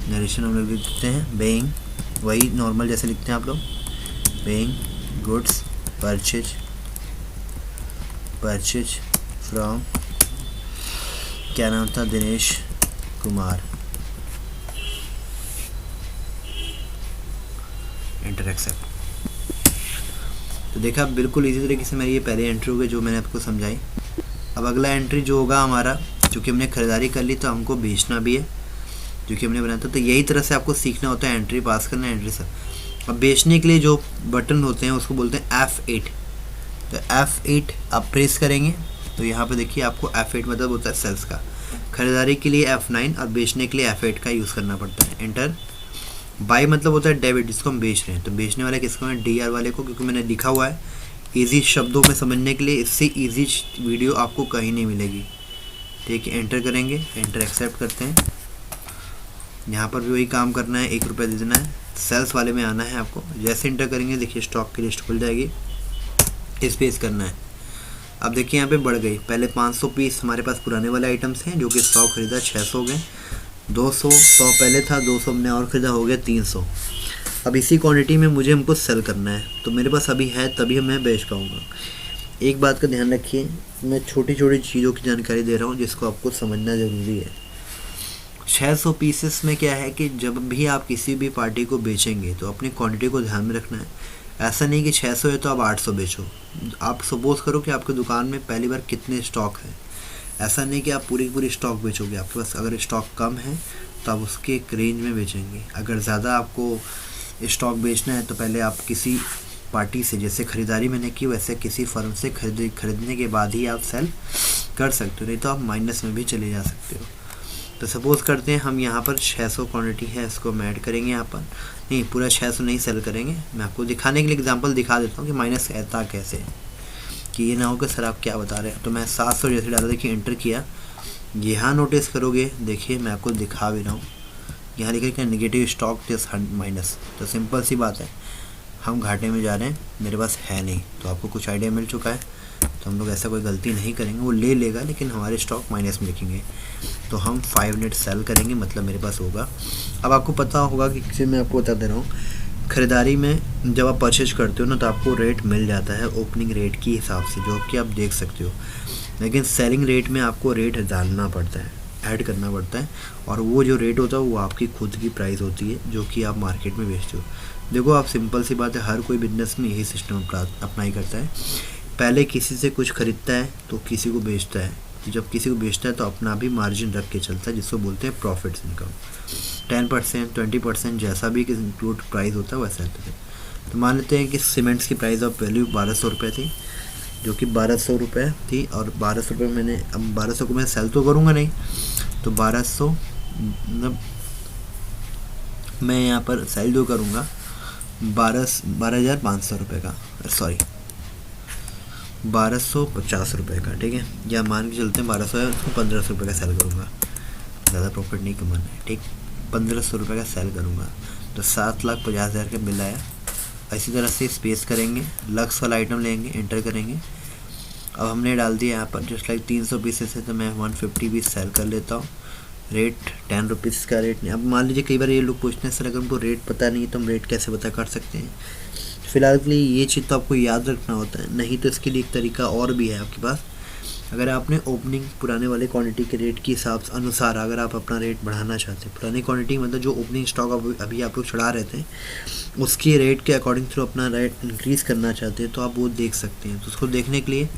नरेशन हम लोग लिखते हैं बेइंग, वही नॉर्मल जैसे लिखते हैं आप लोग, बेइंग गुड्स परचेज फ्रॉम, क्या नाम था, दिनेश कुमार, एंटर एक्सेप्ट। तो देखा बिल्कुल इसी तरीके से मेरी ये पहली एंट्री हो गई जो मैंने आपको समझाई। अब अगला एंट्री जो होगा हमारा, क्योंकि हमने ख़रीदारी कर ली तो हमको बेचना भी है जो कि हमने बनाया था। तो यही तरह से आपको सीखना होता है, एंट्री पास करना, एंट्री से। अब बेचने के लिए जो बटन होते हैं उसको बोलते हैं F8। तो F8 आप प्रेस करेंगे तो यहाँ पे देखिए आपको F8 मतलब होता है सेल्स का। खरीदारी के लिए F9 और बेचने के लिए F8 का यूज़ करना पड़ता है। एंटर। बाई मतलब होता है डेबिट, जिसको हम बेच रहे हैं, तो बेचने वाले किसको है, DR वाले को, क्योंकि मैंने लिखा हुआ है इजी शब्दों में समझने के लिए। इससे इजी वीडियो आपको कहीं नहीं मिलेगी। ठीक है, एंटर करेंगे, एंटर एक्सेप्ट करते हैं। यहाँ पर भी वही काम करना है, 1 रुपये दे देना है, सेल्स वाले में आना है आपको। जैसे एंटर करेंगे देखिए स्टॉक की लिस्ट खुल जाएगी, इस पे करना है। अब देखिए यहाँ पे बढ़ गई, पहले 500 पीस हमारे पास पुराने वाले आइटम्स हैं जो कि 100 खरीदा, 600 हो गए, 200, 100 पहले था, 200 हमने और खरीदा, हो गया 300। अब इसी क्वांटिटी में मुझे हमको सेल करना है, तो मेरे पास अभी है तभी मैं बेच पाऊँगा। एक बात का ध्यान रखिए, मैं छोटी छोटी चीज़ों की जानकारी दे रहा हूँ जिसको आपको समझना ज़रूरी है। 600 पीसेस में क्या है कि जब भी आप किसी भी पार्टी को बेचेंगे तो अपनी क्वांटिटी को ध्यान में रखना है। ऐसा नहीं कि 600 है तो आप 800 बेचो। आप सपोज़ करो कि आपकी दुकान में पहली बार कितने स्टॉक है, ऐसा नहीं कि आप पूरी स्टॉक बेचोगे। आपके पास अगर स्टॉक कम है तो आप उसके एक रेंज में बेचेंगे। अगर ज़्यादा आपको स्टॉक बेचना है तो पहले आप किसी पार्टी से, जैसे ख़रीदारी मैंने की वैसे किसी फर्म से खरीदने के बाद ही आप सेल कर सकते हो, नहीं तो आप माइनस में भी चले जा सकते हो। तो सपोज़ करते हैं हम यहाँ पर 600 क्वांटिटी है, इसको हम ऐड करेंगे यहाँ पर। नहीं, पूरा 600 नहीं सेल करेंगे, मैं आपको दिखाने के लिए एग्जांपल दिखा देता हूँ कि माइनस आता कैसे, कि ये ना हो कि सर आप क्या बता रहे हैं। तो मैं 700 जैसे डाला, देखिए एंटर किया, यहाँ नोटिस करोगे, देखिए मैं आपको दिखा भी रहा हूँ, यहाँ लिखा है नेगेटिव स्टॉक प्लस माइनस। तो सिंपल सी बात है, हम घाटे में जा रहे हैं, मेरे पास है नहीं। तो आपको कुछ आइडिया मिल चुका है, तो हम लोग ऐसा कोई गलती नहीं करेंगे। वो ले लेगा लेकिन हमारे स्टॉक माइनस में लिखेंगे, तो हम 5 मिनट सेल करेंगे, मतलब मेरे पास होगा। अब आपको पता होगा कि किसी मैं आपको बता दे रहा हूँ, खरीदारी में जब आप परचेज करते हो ना तो आपको रेट मिल जाता है ओपनिंग रेट के हिसाब से, जो कि आप देख सकते हो। लेकिन सेलिंग रेट में आपको रेट डालना पड़ता है, ऐड करना पड़ता है, और वो जो रेट होता है वो आपकी खुद की प्राइस होती है जो कि आप मार्केट में बेचते हो। देखो आप, सिंपल सी बात है, हर कोई बिजनेस में यही सिस्टम अप्लाई करता है। पहले किसी से कुछ खरीदता है तो किसी को बेचता है, जब किसी को बेचता है तो अपना भी मार्जिन रख के चलता है, जिसको बोलते हैं प्रॉफिट्स इनकम। 10%, 20% जैसा भी इंक्लूड प्राइस होता है वैसा होता है। तो मान लेते हैं कि सीमेंट्स की प्राइस ऑफ वैल्यू 1200 रुपये थी, जो कि 1200 रुपये थी, और 1200 रुपये मैंने, अब 1200 को मैं सेल तो करूँगा नहीं, तो 1200 मतलब मैं यहाँ पर सेल जो करूँगा 12,500 रुपये का, सॉरी 1250 रुपये का, ठीक है, या मान के चलते हैं 1200 है, उसको 1500 रुपये का सेल करूँगा, ज़्यादा प्रॉफिट नहीं कमाना है, ठीक। 1500 रुपये का सेल करूँगा तो 7,50,000 का बिल आया। इसी तरह से स्पेस करेंगे, लक्स वाला आइटम लेंगे, एंटर करेंगे। अब हमने डाल दिया यहाँ पर जस्ट लाइक 300 पीसेस है, तो मैं 150 पीस सेल कर लेता हूँ। रेट 10 रुपीज़ का रेट नहीं। अब मान लीजिए कई बार ये लोग पूछते हैं सर अगर हमको रेट पता नहीं तो हम रेट कैसे पता कर सकते हैं। फ़िलहाल के लिए ये चीज़ तो आपको याद रखना होता है, नहीं तो इसके लिए एक तरीका और भी है आपके पास। अगर आपने ओपनिंग पुराने वाले क्वांटिटी के रेट के हिसाब से अनुसार अगर आप अपना रेट बढ़ाना चाहते हैं, पुरानी क्वांटिटी मतलब जो ओपनिंग स्टॉक अभी आप लोग चढ़ा रहे थे उसकी रेट के अकॉर्डिंग थ्रू अपना रेट इंक्रीज़ करना चाहते हैं, तो आप वो देख सकते हैं। तो उसको देखने के लिए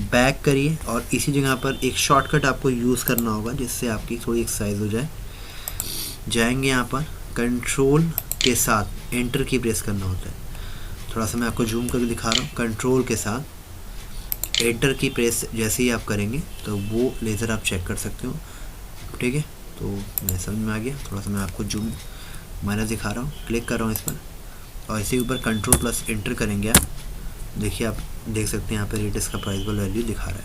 बैक करिए और इसी जगह पर एक शॉर्टकट आपको यूज़ करना होगा जिससे आपकी थोड़ी एक्सरसाइज हो जाए। जाएंगे यहाँ पर कंट्रोल के साथ एंटर की प्रेस करना होता है। थोड़ा सा मैं आपको जूम करके दिखा रहा हूँ। कंट्रोल के साथ एंटर की प्रेस जैसे ही आप करेंगे तो वो लेज़र आप चेक कर सकते हो, ठीक है। तो मैं समझ में आ गया। थोड़ा सा मैं आपको जूम माइनस दिखा रहा हूँ, क्लिक कर रहा हूँ इस पर और इसी ऊपर कंट्रोल प्लस एंटर करेंगे आप, देखिए आप देख सकते हैं यहाँ पे रेट इसका प्राइसबल वैल्यू दिखा रहा है,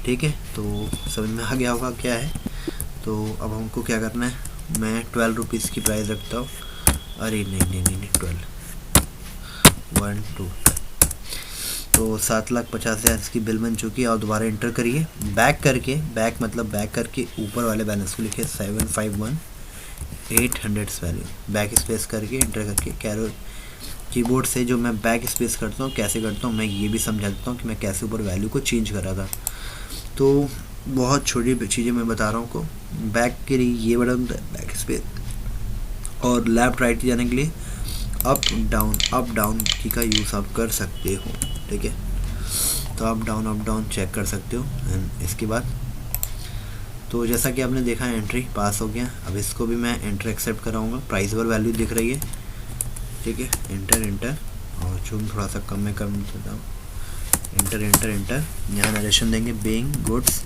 ठीक है। तो समझ में आ गया होगा क्या है। तो अब हमको क्या करना है, मैं 12 रुपीज़ की प्राइस रखता हूँ। अरे नहीं 12 1 2 तो 7,50,000 इसकी बिल बन चुकी है। और दोबारा एंटर करिए, बैक करके, बैक मतलब बैक करके ऊपर वाले बैलेंस को लिखिए 751,800 वैल्यू, बैक स्पेस करके एंटर करके कैरो कीबोर्ड से जो मैं बैक स्पेस करता हूँ कैसे करता हूँ मैं ये भी समझा देता हूँ कि मैं कैसे ऊपर वैल्यू को चेंज कर रहा था। तो बहुत छोटी चीज़ें मैं बता रहा हूँ को। बैक के लिए ये बटन होता है बैक स्पेस, और लेफ्ट राइट जाने के लिए अप डाउन की का यूज़ आप कर सकते हो, ठीक है। तो अप डाउन चेक कर सकते हो। एंड इसके बाद तो जैसा कि आपने देखा एंट्री पास हो गया। अब इसको भी मैं एंटर एक्सेप्ट कराऊँगा, प्राइस पर वैल्यू दिख रही है, ठीक है। एंटर और जूम थोड़ा सा कम में कम देता हूँ। एंटर यहाँ नरेशन देंगे, being goods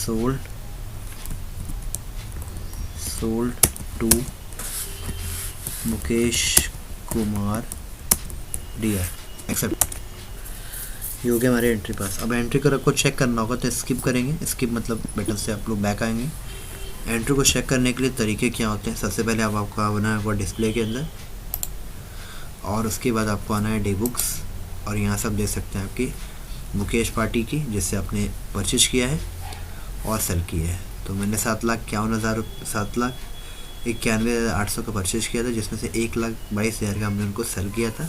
sold to Mukesh Kumar dear, accept. ये हो गया हमारे एंट्री पास। अब एंट्री कर आपको चेक करना होगा तो स्किप करेंगे। स्किप मतलब बटन से आप लोग बैक आएंगे। एंट्री को चेक करने के लिए तरीके क्या होते हैं, सबसे पहले आपको आना है डिस्प्ले के अंदर, और उसके बाद आपको आना है डे बुक्स, और यहाँ से आप देख सकते हैं आपकी मुकेश पार्टी की, जिससे आपने परचेज किया है और सेल किया है। तो मैंने 7,91,800 का परचेज किया था, जिसमें से 1,22,000 का हमने उनको सेल किया था।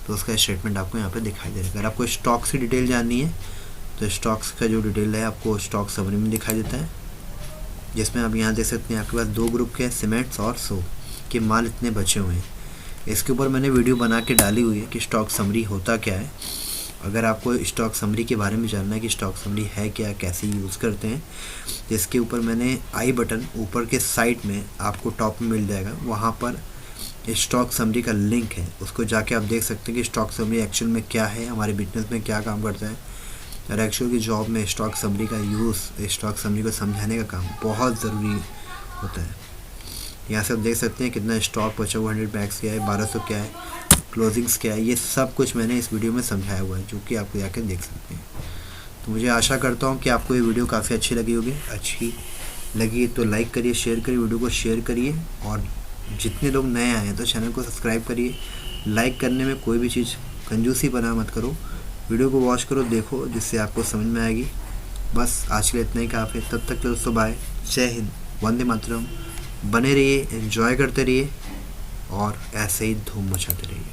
तो उसका स्टेटमेंट आपको यहाँ पे दिखाई दे रहा है। अगर आपको स्टॉक्स की डिटेल जाननी है तो स्टॉक्स का जो डिटेल है आपको स्टॉक समरी में दिखाई देता है, जिसमें आप यहाँ देख सकते हैं आपके पास 2 ग्रुप के सीमेंट्स और सो के माल इतने बचे हुए हैं। इसके ऊपर मैंने वीडियो बना के डाली हुई है कि स्टॉक समरी होता क्या है। अगर आपको स्टॉक समरी के बारे में जानना है कि स्टॉक समरी है क्या, कैसे यूज़ करते हैं, तो इसके ऊपर मैंने आई बटन ऊपर के साइड में आपको टॉप में मिल जाएगा, वहाँ पर स्टॉक समरी का लिंक है, उसको जाके आप देख सकते हैं कि स्टॉक समरी एक्चुअल में क्या है, हमारे बिजनेस में क्या काम करता है। और एक्चुअल की जॉब में स्टॉक समरी का यूज़, स्टॉक समरी को समझाने का काम बहुत ज़रूरी होता है। यहाँ से आप देख सकते हैं कितना स्टॉक बचा हुआ, 100 बैग्स क्या है, 1200 क्या है, क्लोजिंग्स क्या है, ये सब कुछ मैंने इस वीडियो में समझाया हुआ है, जो कि आपको जाके देख सकते हैं। तो मुझे आशा करता हूँ कि आपको ये वीडियो काफ़ी अच्छी लगी होगी। अच्छी लगी तो लाइक करिए, शेयर करिए, वीडियो को शेयर करिए, और जितने लोग नए आए हैं तो चैनल को सब्सक्राइब करिए। लाइक करने में कोई भी चीज़ कंजूसी बना मत करो, वीडियो को वॉच करो, देखो, जिससे आपको समझ में आएगी। बस आज के लिए इतना ही काफ़ी है। तब तक के दोस्तों बाय, जय हिंद, वंदे मातरम। बने रहिए, एंजॉय करते रहिए और ऐसे ही धूम मचाते रहिए।